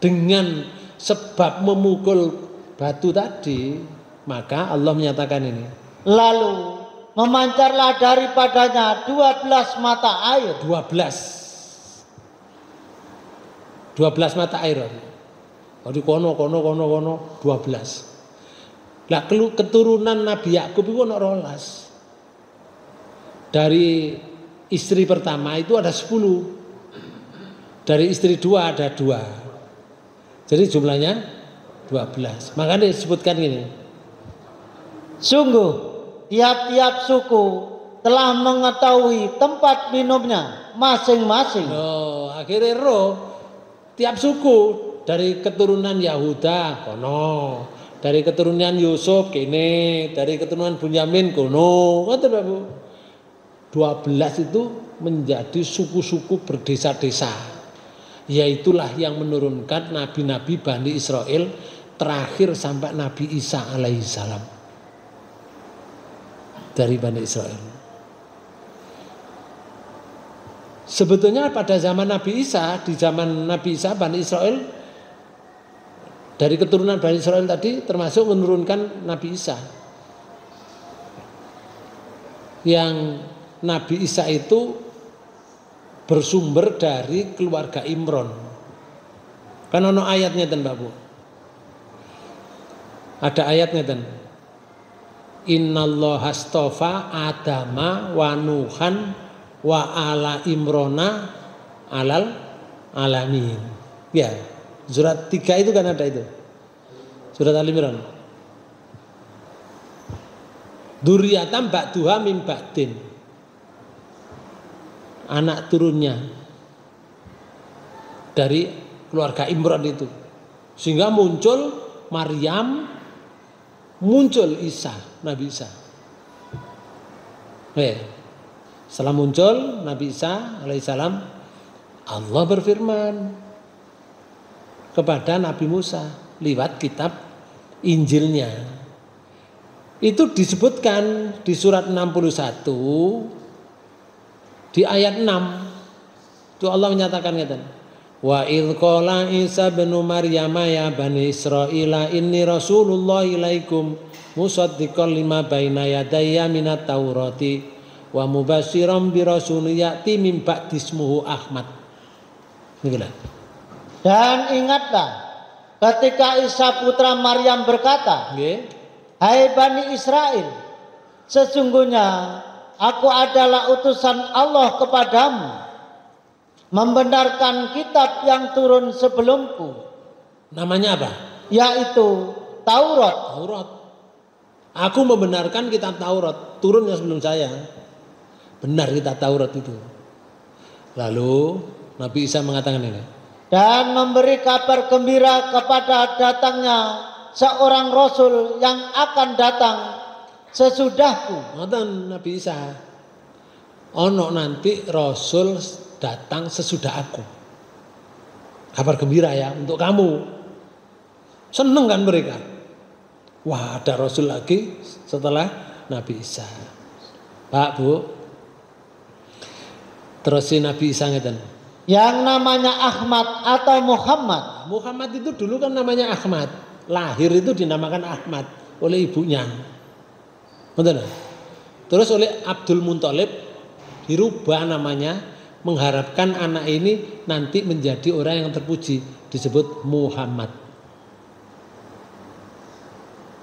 [SPEAKER 1] dengan sebab memukul batu tadi, maka Allah menyatakan ini.
[SPEAKER 2] Lalu memancarlah daripadanya 12 mata air. 12
[SPEAKER 1] mata air. Di kono 12. Lah keturunan Nabi Yakub itu ono 12. Dari istri pertama itu ada 10. Dari istri 2 ada 2. Jadi jumlahnya 12. Makanya disebutkan gini.
[SPEAKER 2] Sungguh tiap-tiap suku telah mengetahui tempat minumnya masing-masing.
[SPEAKER 1] Akhirnya tiap suku dari keturunan Yahuda kono, dari keturunan Yusuf kene, dari keturunan Bunyamin kono. Ngoten Bapak Bu. 12 itu menjadi suku-suku berdesa-desa. Yaitulah yang menurunkan nabi-nabi Bani Israel terakhir sampai Nabi Isa alaihissalam dari Bani Israel. Sebetulnya pada zaman Nabi Isa, di zaman Nabi Isa Bani Israel dari keturunan Bani Israel tadi termasuk menurunkan Nabi Isa. Yang Nabi Isa itu bersumber dari keluarga Imron. Kan ono ayatnya ten Bapak Bu. Ada ayatnya ten. Innallaha astafa Adama wa Nuhan wa ala Imrona alal alamin. Ya, surat 3 itu kan ada itu. Surat Al-Imran. Dzurriyyatan ba'duha min ba'din. Anak turunnya dari keluarga Imran itu. Sehingga muncul Maryam, muncul Isa, Nabi Isa. Setelah muncul Nabi Isa alaihissalam, Allah berfirman kepada Nabi Musa lewat kitab Injilnya. Itu disebutkan di surat 61 di ayat 6. Itu Allah menyatakan ngeten. Wa idz qala Isa bin Maryam ya bani Israila inni rasulullah ilaikum musaddiqan lima baina yadayya minat taurati wa mubasyiran bi rasulin ya'ti min ba'di ismuhu Ahmad. Begitulah.
[SPEAKER 2] Dan ingatlah ketika Isa putra Maryam berkata, hai Bani Israel, sesungguhnya aku adalah utusan Allah kepadamu, membenarkan kitab yang turun sebelumku.
[SPEAKER 1] Namanya apa?
[SPEAKER 2] Yaitu Taurat.
[SPEAKER 1] Aku membenarkan kitab Taurat, turunnya sebelum saya. Benar kitab Taurat itu. Lalu Nabi Isa mengatakan ini.
[SPEAKER 2] Dan memberi kabar gembira kepada datangnya seorang Rasul yang akan datang sesudahku.
[SPEAKER 1] Ngoten Nabi Isa. Ono nanti Rasul datang sesudah aku. Kabar gembira ya untuk kamu. Seneng kan mereka? Wah, ada Rasul lagi setelah Nabi Isa. Pak, Bu. Terus si Nabi Isa ngeten.
[SPEAKER 2] Yang namanya Ahmad atau Muhammad.
[SPEAKER 1] Muhammad itu dulu kan namanya Ahmad. Lahir itu dinamakan Ahmad oleh ibunya. Betul. Terus oleh Abdul Muthalib dirubah namanya, mengharapkan anak ini nanti menjadi orang yang terpuji, disebut Muhammad.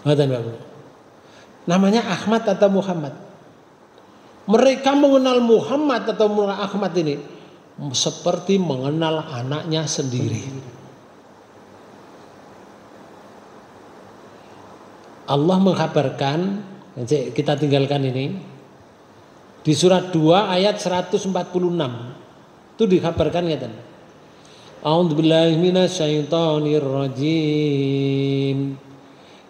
[SPEAKER 1] Betul, Bapak. Namanya Ahmad atau Muhammad. Mereka mengenal Muhammad atau Ahmad ini seperti mengenal anaknya sendiri. Allah mengkabarkan, kita tinggalkan ini di surat 2 ayat 146 itu dikabarkan ya. A'udzubillahi minasyaitonirrajim.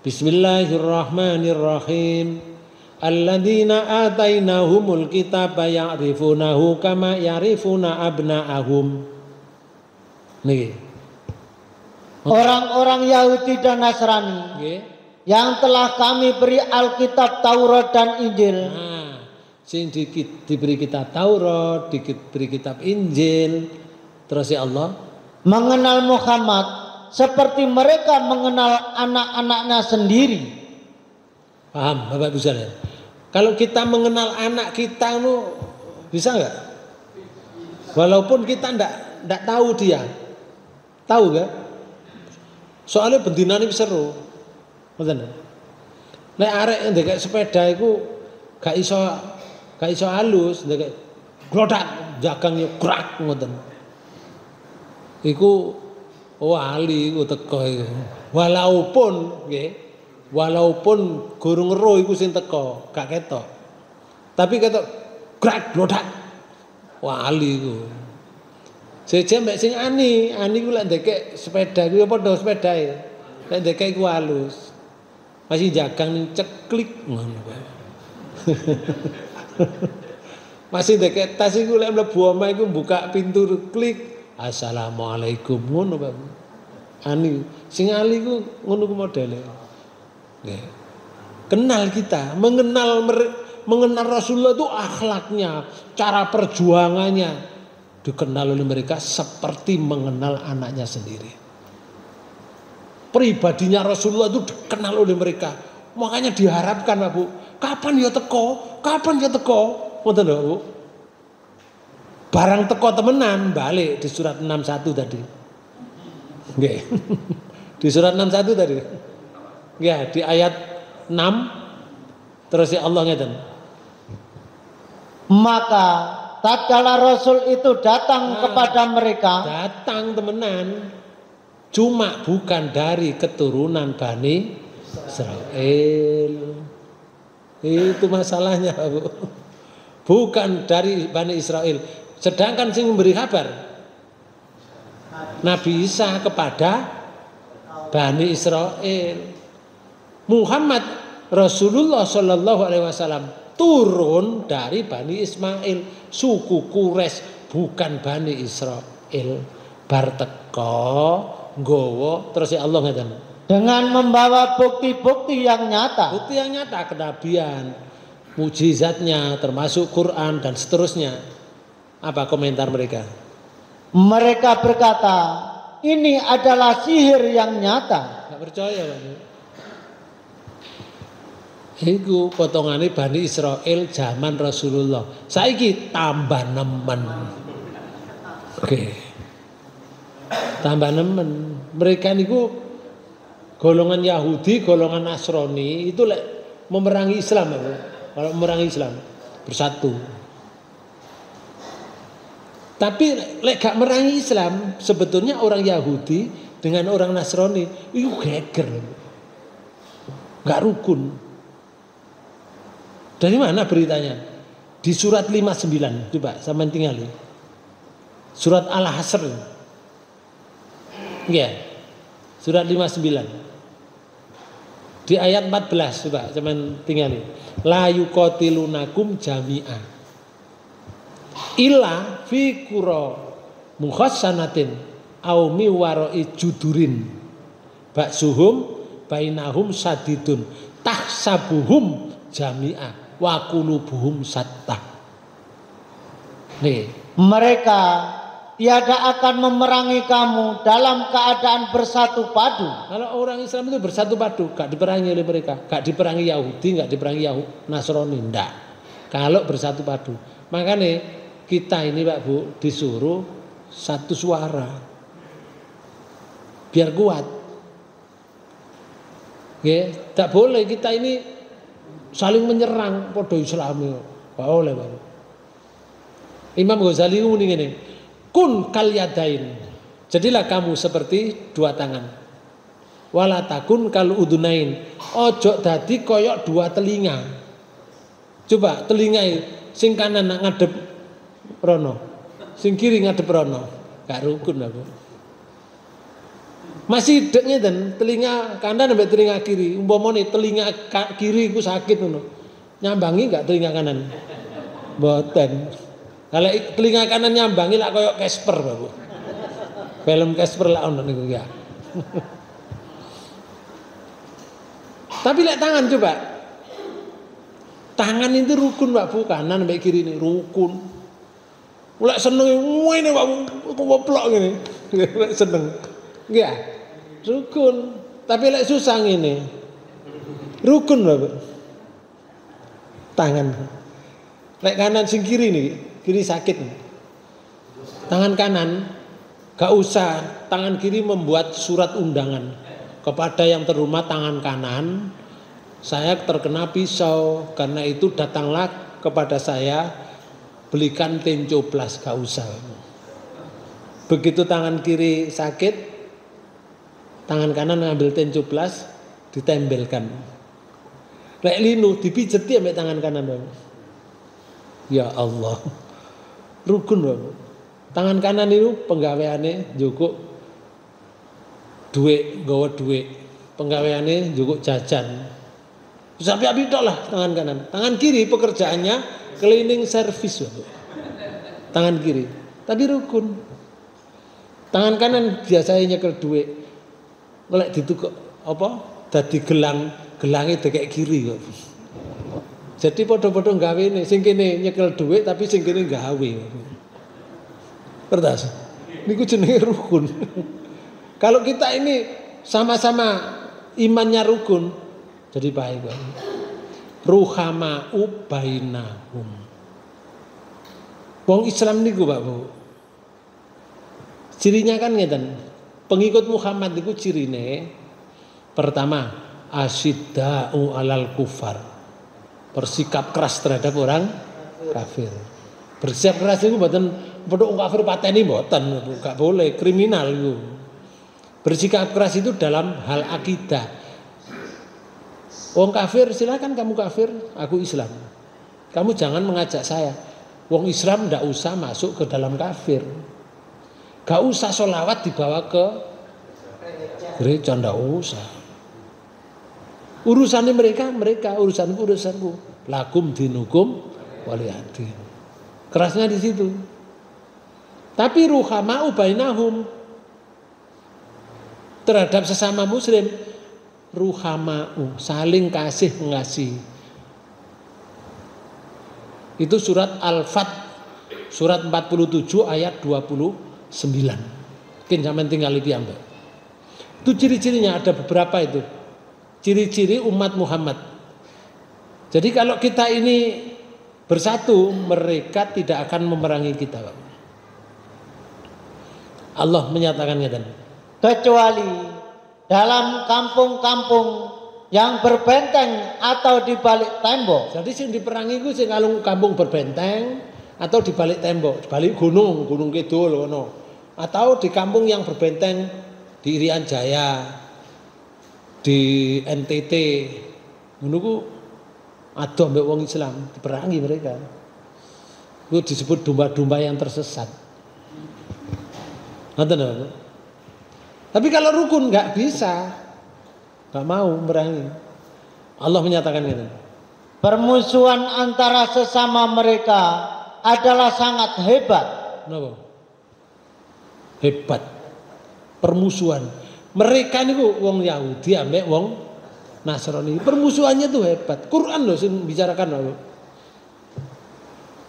[SPEAKER 1] Bismillahirrahmanirrahim. Alladzina atainahumul kitaba ya'rifunahu kama ya'rifuna abna'ahum. Niki.
[SPEAKER 2] Orang-orang Yahudi dan Nasrani yang telah kami beri Alkitab, Taurat dan Injil.
[SPEAKER 1] Sing diberi kitab Taurat, diberi kitab Injil. Terus ya Allah
[SPEAKER 2] mengenal Muhammad seperti mereka mengenal anak-anaknya sendiri.
[SPEAKER 1] Paham Bapak Ibu sekalian? Kalau kita mengenal anak kita bisa nggak? Walaupun kita nggak tahu dia, tahu nggak? Soalnya bendinane wis seru. Ngoten. Nek arek ndek sepeda iku gak iso halus, ndek glodak jagang yo grak ngoten. Iku wali iku teko iku. Walaupun gurung ero iku sing teko, gak ketok. Tapi ketok grak glodak. Wali iku. Seje mbek sing ani ku lek ndek sepeda ku padha sepedae. Lek ndek iku halus. Masih jagang ning ceklik ngono kae. Masih ndek tas iku lek mlebu omah iku buka pintu klik. Assalamualaikum ngono Pak. Ani sing ali ku ngono ku modele. Nggih. Kenal kita, mengenal Rasulullah itu akhlaknya, cara perjuangannya dikenal oleh mereka seperti mengenal anaknya sendiri. Pribadinya Rasulullah itu dikenal oleh mereka. Makanya diharapkan Pak Bu, kapan ya teko? Ngoten lho Bu. Barang teko temenan balik di surat 61 tadi. Nggih. Di surat 61 tadi. Ya, di ayat 6 terus ya Allah ngeten.
[SPEAKER 2] Maka tatkala Rasul itu datang kepada mereka,
[SPEAKER 1] datang temenan, cuma bukan dari keturunan Bani Israel. Itu masalahnya Bu. Bukan dari Bani Israel. Sedangkan sing memberi kabar Nabi Isa kepada Bani Israel. Muhammad Rasulullah Shallallahu Alaihi Wasallam turun dari Bani Ismail, suku Quraisy, bukan Bani Israel. Bar teko nggawa terus ya Allah ngeten.
[SPEAKER 2] Dengan membawa bukti-bukti yang nyata.
[SPEAKER 1] Bukti yang nyata, kenabian, mukjizatnya termasuk Quran dan seterusnya. Apa komentar mereka?
[SPEAKER 2] Mereka berkata, ini adalah sihir yang nyata.
[SPEAKER 1] Gak percaya Pak. Iku potongane Bani Israel zaman Rasulullah. Saiki tambah nemen. Oke. Tambah nemen. Mereka niku golongan Yahudi, golongan Nasrani itu lek memerangi Islam Pak. Kalau memerangi Islam bersatu. Tapi lek gak merangi Islam, sebetulnya orang Yahudi dengan orang Nasrani itu geger. Gak rukun. Dari mana beritanya? Di surat 59, coba sampean tingali. Surat Al-Hasr. Iya. Surat 59. Di ayat 14 coba sampean tingali. La yuqatilunakum jami'a illa fi qura mukhassanatin au mi wara'i judurin ba'suhum bainahum sadidun tahsabuhum jami'a wa qulubuhum sattah. Nih,
[SPEAKER 2] mereka tiada akan memerangi kamu dalam keadaan bersatu padu.
[SPEAKER 1] Kalau orang Islam itu bersatu padu, gak diperangi oleh mereka, gak diperangi Yahudi, gak diperangi Nasrani, ndak. Kalau bersatu padu, makanya kita ini Pak Bu disuruh satu suara biar kuat. Ya, tak boleh kita ini saling menyerang podo Islami. Gak boleh Pak Bu. Imam Ghazali ngomong ngene, kun kal yadain. Jadilah kamu seperti dua tangan. Wala takun kal udunain. Ojo dadi koyok dua telinga. Coba telinga sing kanan nak ngadep rono, sing kiri ngadep rono, gak rukun aku. Masih deknya dan telinga kanan sampai telinga kiri. Umpamane telinga kiri ku sakit ngono. Nyambangi gak telinga kanan? Mboten. Kalau telinga kanan nyambangi lak koyo Casper, Bapak. Film Casper lak ono niku ya. Tapi lek tangan coba. Tangan itu rukun Pak Bu, kanan sampai kiri ini rukun. Lek seneng ngene Pak Bu, kewoplok ngene. Lek seneng. Nggih. Rukun. Tapi lek susah ngene. Rukun Bapak. Tangan. Lek kanan sing kiri nih, kiri sakit. Tangan kanan Gak usah, tangan kiri membuat surat undangan kepada yang terhormat tangan kanan. Saya terkena pisau, karena itu datanglah kepada saya, belikan tencoplas. Gak usah. Begitu tangan kiri sakit, tangan kanan ngambil tencoplas, ditembelkan. Lek linu dipijeti ambek tangan kanan. Ya Allah, rukun bang. Tangan kanan itu penggaweane njukuk duit, gawa duit. Penggaweane njukuk jajan. Sampai api tok lah tangan kanan. Tangan kiri pekerjaannya cleaning service. Tangan kiri. Tapi rukun. Tangan kanan biasanya nyekel duit. Lek ditukuk apa? Dadi gelangnya dekek kiri kok. Jadi podo-podo gawe ini, sing kene nyekel duit tapi sing kene gawe. Pertas. Niku jenenge rukun. Kalau kita ini sama-sama imannya rukun, jadi baik. Ruhama'u bainahum. Wong Islam niku Pak Bu. Cirinya kan ngeten. Pengikut Muhammad niku cirine pertama asyidda'u alal kufar. Bersikap keras terhadap orang kafir. Bersikap keras itu mboten padha wong kafir pateni mboten, enggak boleh, kriminal itu. Bersikap keras itu dalam hal akidah. Wong kafir silakan kamu kafir, aku Islam. Kamu jangan mengajak saya. Wong Islam ndak usah masuk ke dalam kafir. Gak usah sholawat dibawa ke gereja, ndak usah. Urusannya mereka, urusanku. Lakum dinukum waliyadin. Kerasnya di situ. Tapi ruhama'u bainahum, terhadap sesama muslim, ruhama'u, saling kasih mengasihi. Itu surat Al-Fat, surat 47 ayat 29. Mungkin sampean tinggal piyambak. Itu ciri-cirinya ada beberapa itu. Ciri-ciri umat Muhammad. Jadi kalau kita ini bersatu, mereka tidak akan memerangi kita. Allah menyatakan ngeten.
[SPEAKER 2] Kecuali dalam kampung-kampung yang berbenteng atau di balik tembok.
[SPEAKER 1] Jadi sing diperangi ku sing kalung kampung berbenteng atau di balik tembok, di balik gunung kidul ngono. Atau di kampung yang berbenteng di Irian Jaya, di NTT, menunggu ada ambek wong Islam diperangi mereka. Itu disebut domba-domba yang tersesat. Ngerti? Tapi kalau rukun nggak bisa, nggak mau merangi. Allah menyatakan ini.
[SPEAKER 2] Permusuhan antara sesama mereka adalah sangat hebat.
[SPEAKER 1] Kenapa? Hebat. Permusuhan. Mereka ini wong Yahudi ambek wong Nasrani. Permusuhannya tuh hebat. Quran loh sing bicarakan loh.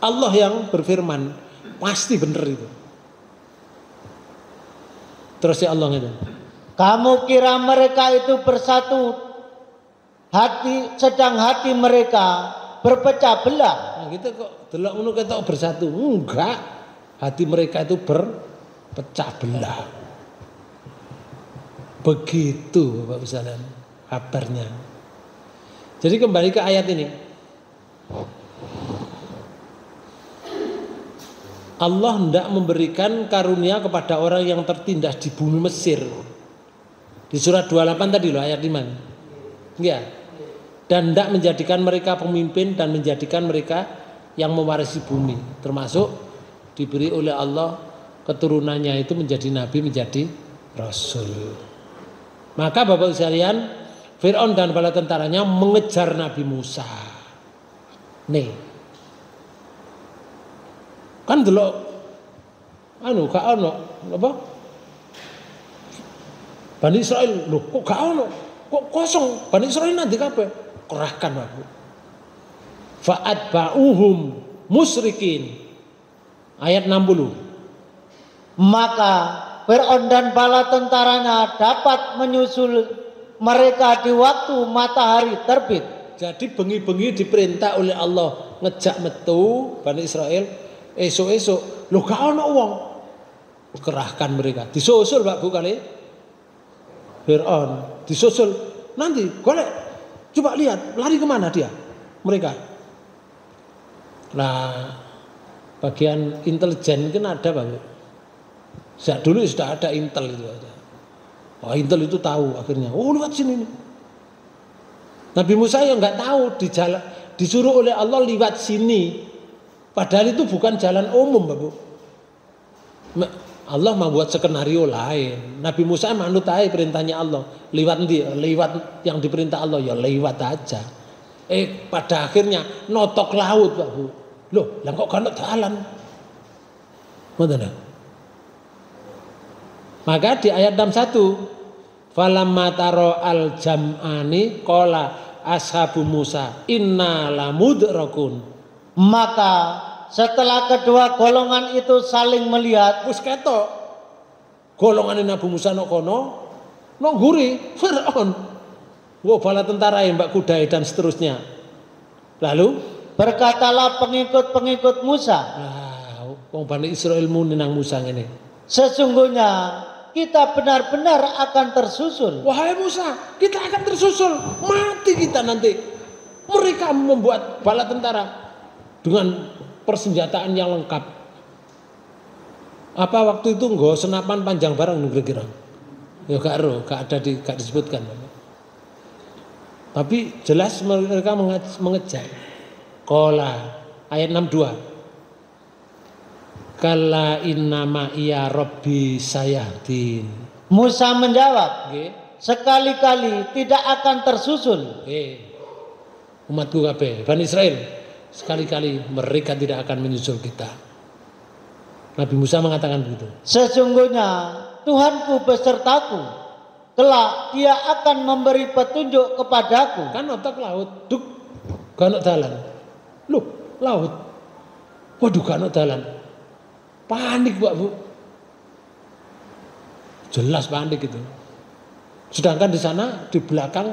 [SPEAKER 1] Allah yang berfirman, pasti bener itu. Terus ya Allah itu.
[SPEAKER 2] Kamu kira mereka itu bersatu, sedang hati mereka berpecah belah.
[SPEAKER 1] Nah gitu kok delok ngono ketok bersatu. Enggak. Hati mereka itu berpecah belah. Begitu Bapak Ibu kabarnya. Jadi kembali ke ayat ini. Allah hendak memberikan karunia kepada orang yang tertindas di bumi Mesir. Di surat 28 tadi loh ayat 5. Iya. Dan hendak menjadikan mereka pemimpin dan menjadikan mereka yang mewarisi bumi. Termasuk diberi oleh Allah keturunannya itu menjadi nabi, menjadi rasul. Maka Bapak sekalian, Fir'aun dan bala tentaranya mengejar Nabi Musa. Nih. Kan delok gak ono apa? Bani Israil lho kok gak ono? Kok kosong? Bani Israil nanti kabeh kerahkan aku. Fa'atba'uhum musyrikin. Ayat 60.
[SPEAKER 2] Maka Fir'aun dan bala tentaranya dapat menyusul mereka di waktu matahari terbit.
[SPEAKER 1] Jadi bengi-bengi diperintah oleh Allah ngejak metu Bani Israel esok-esok. Loh gak ono wong. kerahkan mereka. Disusul Pak Bu kali Fir'aun, disusul. Nanti golek, coba lihat lari kemana dia mereka. Nah, bagian intelijen kan ada Pak Bu. Sejak dulu sudah ada intel itu aja. Oh, intel itu tahu akhirnya. Oh, lewat sini nih. Nabi Musa yang nggak tahu di jalan, disuruh oleh Allah lewat sini. Padahal itu bukan jalan umum, Bapak. Allah membuat skenario lain. Nabi Musa manut aja perintahnya Allah. Lewat nanti, lewat yang diperintah Allah ya lewat aja. Pada akhirnya notok laut, Pak Bu. Loh, lah kok kan jalan? Mana? Maka di ayat 61, falamma taro al jam'ani qala ashabu Musa inna lamudrakun.
[SPEAKER 2] Maka setelah kedua golongan itu saling melihat,
[SPEAKER 1] Wis ketok golongan Nabi Musa nok kono nok guri Firaun. Wah, bala tentara Mbak Kudai dan seterusnya. Lalu
[SPEAKER 2] berkatalah pengikut-pengikut Musa,
[SPEAKER 1] nah, wong Bani Israil muni nang Musa ngene.
[SPEAKER 2] Sesungguhnya kita benar-benar akan tersusul.
[SPEAKER 1] Wahai Musa, kita akan tersusul, mati kita nanti. Mereka membuat bala tentara dengan persenjataan yang lengkap. Apa waktu itu nggo senapan panjang barang kira-kira? Ya gak disebutkan. Tapi jelas mereka mengejar. Qala ayat 62. Kala innama iya Rabbi sayahdin.
[SPEAKER 2] Musa menjawab,
[SPEAKER 1] Nggih.
[SPEAKER 2] sekali-kali tidak akan tersusul.
[SPEAKER 1] Umatku kabeh, Bani Israel, sekali-kali mereka tidak akan menyusul kita. Nabi Musa mengatakan begitu.
[SPEAKER 2] Sesungguhnya Tuhanku besertaku, kelak dia akan memberi petunjuk kepadaku.
[SPEAKER 1] Kan otak laut, duk, gak ada dalan. Loh, laut. Waduh, gak ada dalan. Panik Pak Bu. Jelas panik itu. Sedangkan di sana di belakang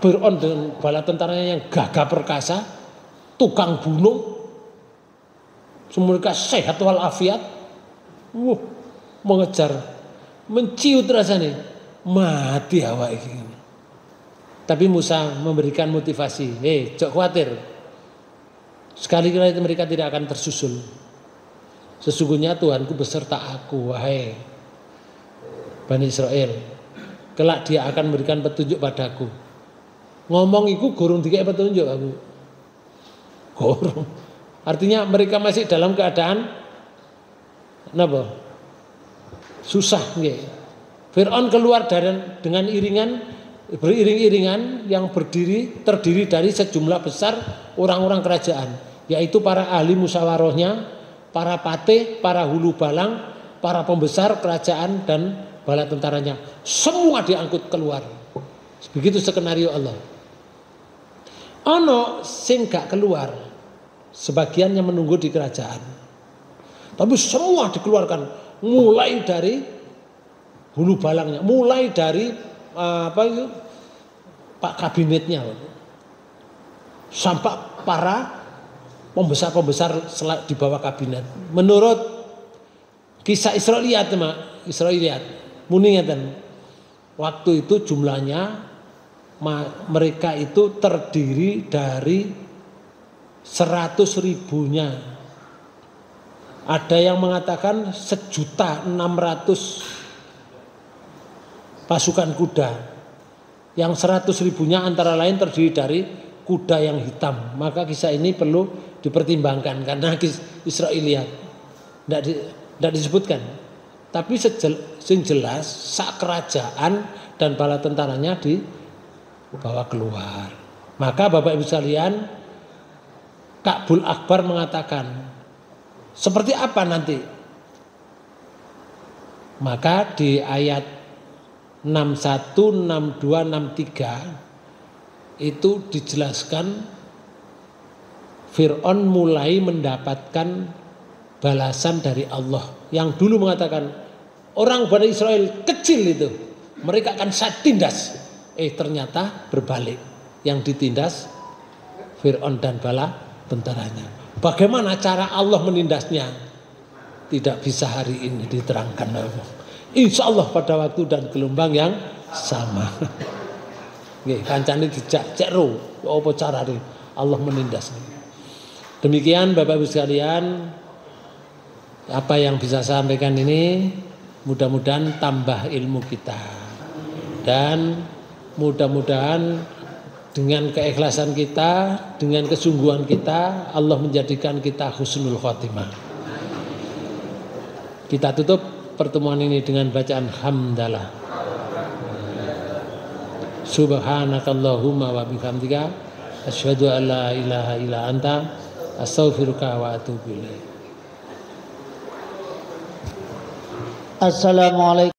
[SPEAKER 1] Fir'aun dengan bala tentaranya yang gagah perkasa, tukang bunuh, mereka sehat walafiat, mengejar, menciut rasanya, mati awak ini. Tapi Musa memberikan motivasi, jangan khawatir. Sekali-kali mereka tidak akan tersusul. Sesungguhnya Tuhanku beserta aku, wahai Bani Israel. Kelak dia akan memberikan petunjuk padaku. Ngomong itu gurung dikek petunjuk aku. Gurung. Artinya mereka masih dalam keadaan napa? Susah nggih. Fir'aun keluar dengan beriring-iringan yang terdiri dari sejumlah besar orang-orang kerajaan, yaitu para ahli musyawarahnya, para patih, para hulu balang, para pembesar kerajaan dan bala tentaranya. Semua diangkut keluar. Begitu skenario Allah. Ono sing gak keluar, sebagian yang menunggu di kerajaan. Tapi semua dikeluarkan, mulai dari hulu balangnya, mulai dari Pak kabinetnya, sampai para pembesar-pembesar di bawah kabinet. Menurut kisah Israiliyat, muni ngeten, waktu itu jumlahnya mereka itu terdiri dari 100.000-nya. Ada yang mengatakan 1.600.000 pasukan kuda, yang 100.000-nya antara lain terdiri dari kuda yang hitam. Maka kisah ini perlu dipertimbangkan karena Israiliyat tidak disebutkan. Tapi sing jelas sak kerajaan dan bala tentaranya dibawa keluar. Maka Bapak Ibu sekalian, Ka'bul Akbar mengatakan, seperti apa nanti? Maka di ayat 61, 62, 63 itu dijelaskan Fir'aun mulai mendapatkan balasan dari Allah. Yang dulu mengatakan orang Bani Israel kecil itu, mereka akan saya tindas. Ternyata berbalik, yang ditindas Fir'aun dan bala tentaranya. Bagaimana cara Allah menindasnya? tidak bisa hari ini diterangkan. Insya Allah pada waktu dan gelombang yang sama. Nggih, kancane dijak cek ro apa carane Allah menindas. Demikian Bapak Ibu sekalian, apa yang bisa saya sampaikan ini mudah-mudahan tambah ilmu kita. Dan mudah-mudahan dengan keikhlasan kita, dengan kesungguhan kita, Allah menjadikan kita husnul khotimah. Kita tutup pertemuan ini dengan bacaan hamdalah. Subhanakallahumma wa bihamdika asyhadu an la ilaha illa anta astaghfiruka wa atubu ilaik.
[SPEAKER 2] Assalamualaikum.